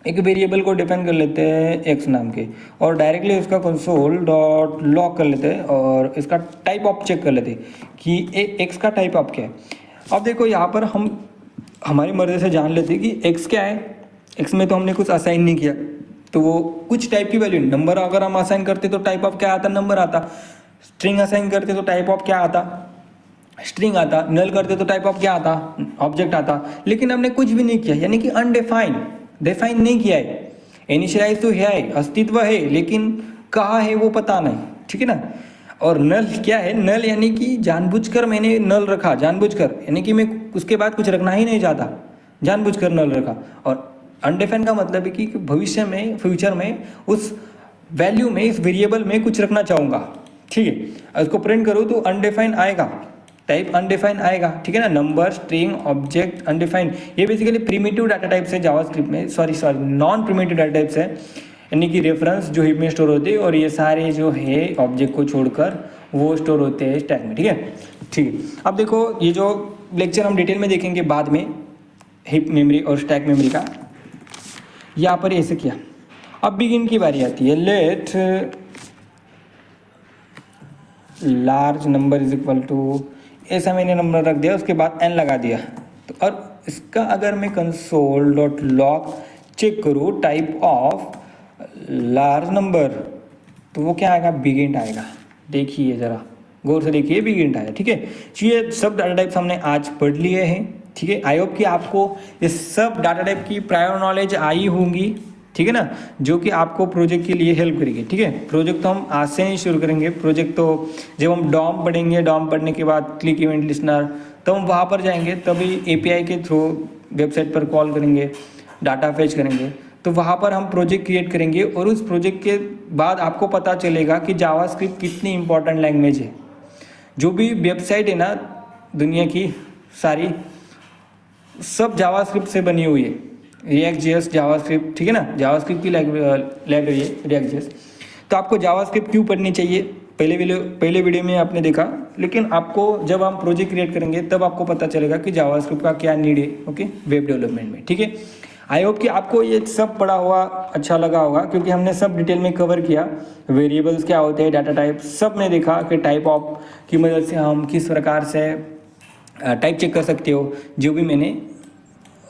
एक वेरिएबल को डिफाइन कर लेते हैं एक्स नाम के, और डायरेक्टली उसका कंसोल डॉट लॉग कर लेते हैं और इसका टाइप ऑफ चेक कर लेते हैं कि एक्स का टाइप ऑफ क्या है। अब देखो यहाँ पर हम हमारी मर्जी से जान लेते हैं कि एक्स क्या है। एक्स में तो हमने कुछ असाइन नहीं किया, तो वो कुछ टाइप की वैल्यू, नंबर अगर हम असाइन करते तो टाइप ऑफ क्या आता, नंबर आता। स्ट्रिंग असाइन करते तो टाइप ऑफ क्या आता, स्ट्रिंग आता। नल करते तो टाइप ऑफ क्या आता, ऑब्जेक्ट आता। लेकिन हमने कुछ भी नहीं किया, यानी कि अनडिफाइंड, डिफाइन नहीं किया है। इनिशियलाइज तो है, अस्तित्व है, लेकिन कहाँ है वो पता नहीं, ठीक है ना। और नल क्या है, नल यानी कि जानबूझकर मैंने नल रखा, जानबूझकर, यानी कि मैं उसके बाद कुछ रखना ही नहीं चाहता, जानबूझकर नल रखा। और अनडिफाइन का मतलब है कि भविष्य में, फ्यूचर में उस वैल्यू में, इस वेरिएबल में कुछ रखना चाहूँगा, ठीक है। उसको प्रिंट करूँ तो अनडिफाइन आएगा, टाइप अनडिफाइंड आएगा, ठीक है ना। नंबर, स्ट्रिंग, ऑब्जेक्ट, अनडिफाइंड, ये बेसिकली प्रिमिटिव डाटा टाइप्स है जावास्क्रिप्ट में, sorry non primitive data types है, यानी कि रेफरेंस जो हीप में स्टोर होते हैं, और ये सारे जो है ऑब्जेक्ट को छोड़कर वो स्टोर होते हैं स्टैक में, ठीक है। ठीक है, अब देखो ये जो लेक्चर हम डिटेल में देखेंगे बाद में, हीप मेमोरी और स्टैक मेमोरी का, यहाँ पर ऐसे किया। अब बिगिन की बारी आती है, let large number is equal to, ऐसा मैंने नंबर रख दिया, उसके बाद n लगा दिया। तो और इसका अगर मैं कंसोल डॉट लॉग चेक करूँ टाइप ऑफ लार्ज नंबर, तो वो क्या आएगा, बिगिंट आएगा। देखिए ज़रा गौर से देखिए, बिगिंट आया, ठीक है। तो ये सब डाटा टाइप्स हमने आज पढ़ लिए हैं, ठीक है। आई होप कि आपको ये सब डाटा टाइप की प्रायर नॉलेज आई होंगी, ठीक है ना, जो कि आपको प्रोजेक्ट के लिए हेल्प करेगी, ठीक है। प्रोजेक्ट तो हम आज से नहीं शुरू करेंगे, प्रोजेक्ट तो जब हम डॉम पढ़ेंगे, डॉम पढ़ने के बाद क्लिक इवेंट लिस्नर, तो हम वहाँ पर जाएंगे, तभी एपीआई के थ्रू वेबसाइट पर कॉल करेंगे, डाटा फेच करेंगे, तो वहाँ पर हम प्रोजेक्ट क्रिएट करेंगे। और उस प्रोजेक्ट के बाद आपको पता चलेगा कि जावास्क्रिप्ट कितनी इंपॉर्टेंट लैंग्वेज है। जो भी वेबसाइट है ना दुनिया की सारी, सब जावास्क्रिप्ट से बनी हुई है। React.js जावास्क्रिप्ट, ठीक है ना, जावास्क्रिप्ट की लाइब्रेरी है React.js। तो आपको जावास्क्रिप्ट क्यों पढ़नी चाहिए, पहले वीडियो में आपने देखा, लेकिन आपको जब हम प्रोजेक्ट क्रिएट करेंगे तब आपको पता चलेगा कि जावास्क्रिप्ट का क्या नीड है, ओके, वेब डेवलपमेंट में, ठीक है। आई होप कि आपको ये सब पढ़ा हुआ अच्छा लगा होगा, क्योंकि हमने सब डिटेल में कवर किया। वेरिएबल्स क्या होते हैं, डाटा टाइप, सब ने देखा कि टाइप ऑफ की मदद से हम किस प्रकार से टाइप चेक कर सकते हो, जो भी मैंने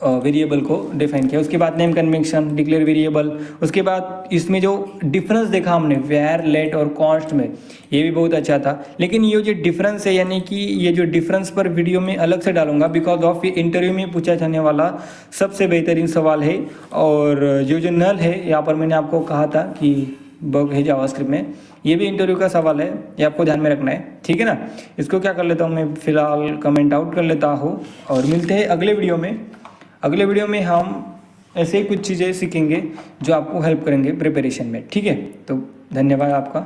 वेरिएबल को डिफाइन किया। उसके बाद नेम कन्वेंशन, डिक्लेयर वेरिएबल, उसके बाद इसमें जो डिफरेंस देखा हमने वेयर, लेट और कॉन्स्ट में, ये भी बहुत अच्छा था। लेकिन ये जो डिफरेंस है, यानी कि ये जो डिफरेंस पर वीडियो में अलग से डालूंगा, बिकॉज ऑफ ये इंटरव्यू में पूछा जाने वाला सबसे बेहतरीन सवाल है। और जो नल है, यहाँ पर मैंने आपको कहा था कि बग है जावास्क्रिप्ट में, ये भी इंटरव्यू का सवाल है, ये आपको ध्यान में रखना है, ठीक है ना। इसको क्या कर लेता हूँ मैं, फिलहाल कमेंट आउट कर लेता हूँ, और मिलते हैं अगले वीडियो में। अगले वीडियो में हम ऐसे ही कुछ चीज़ें सीखेंगे जो आपको हेल्प करेंगे प्रिपरेशन में, ठीक है। तो धन्यवाद आपका।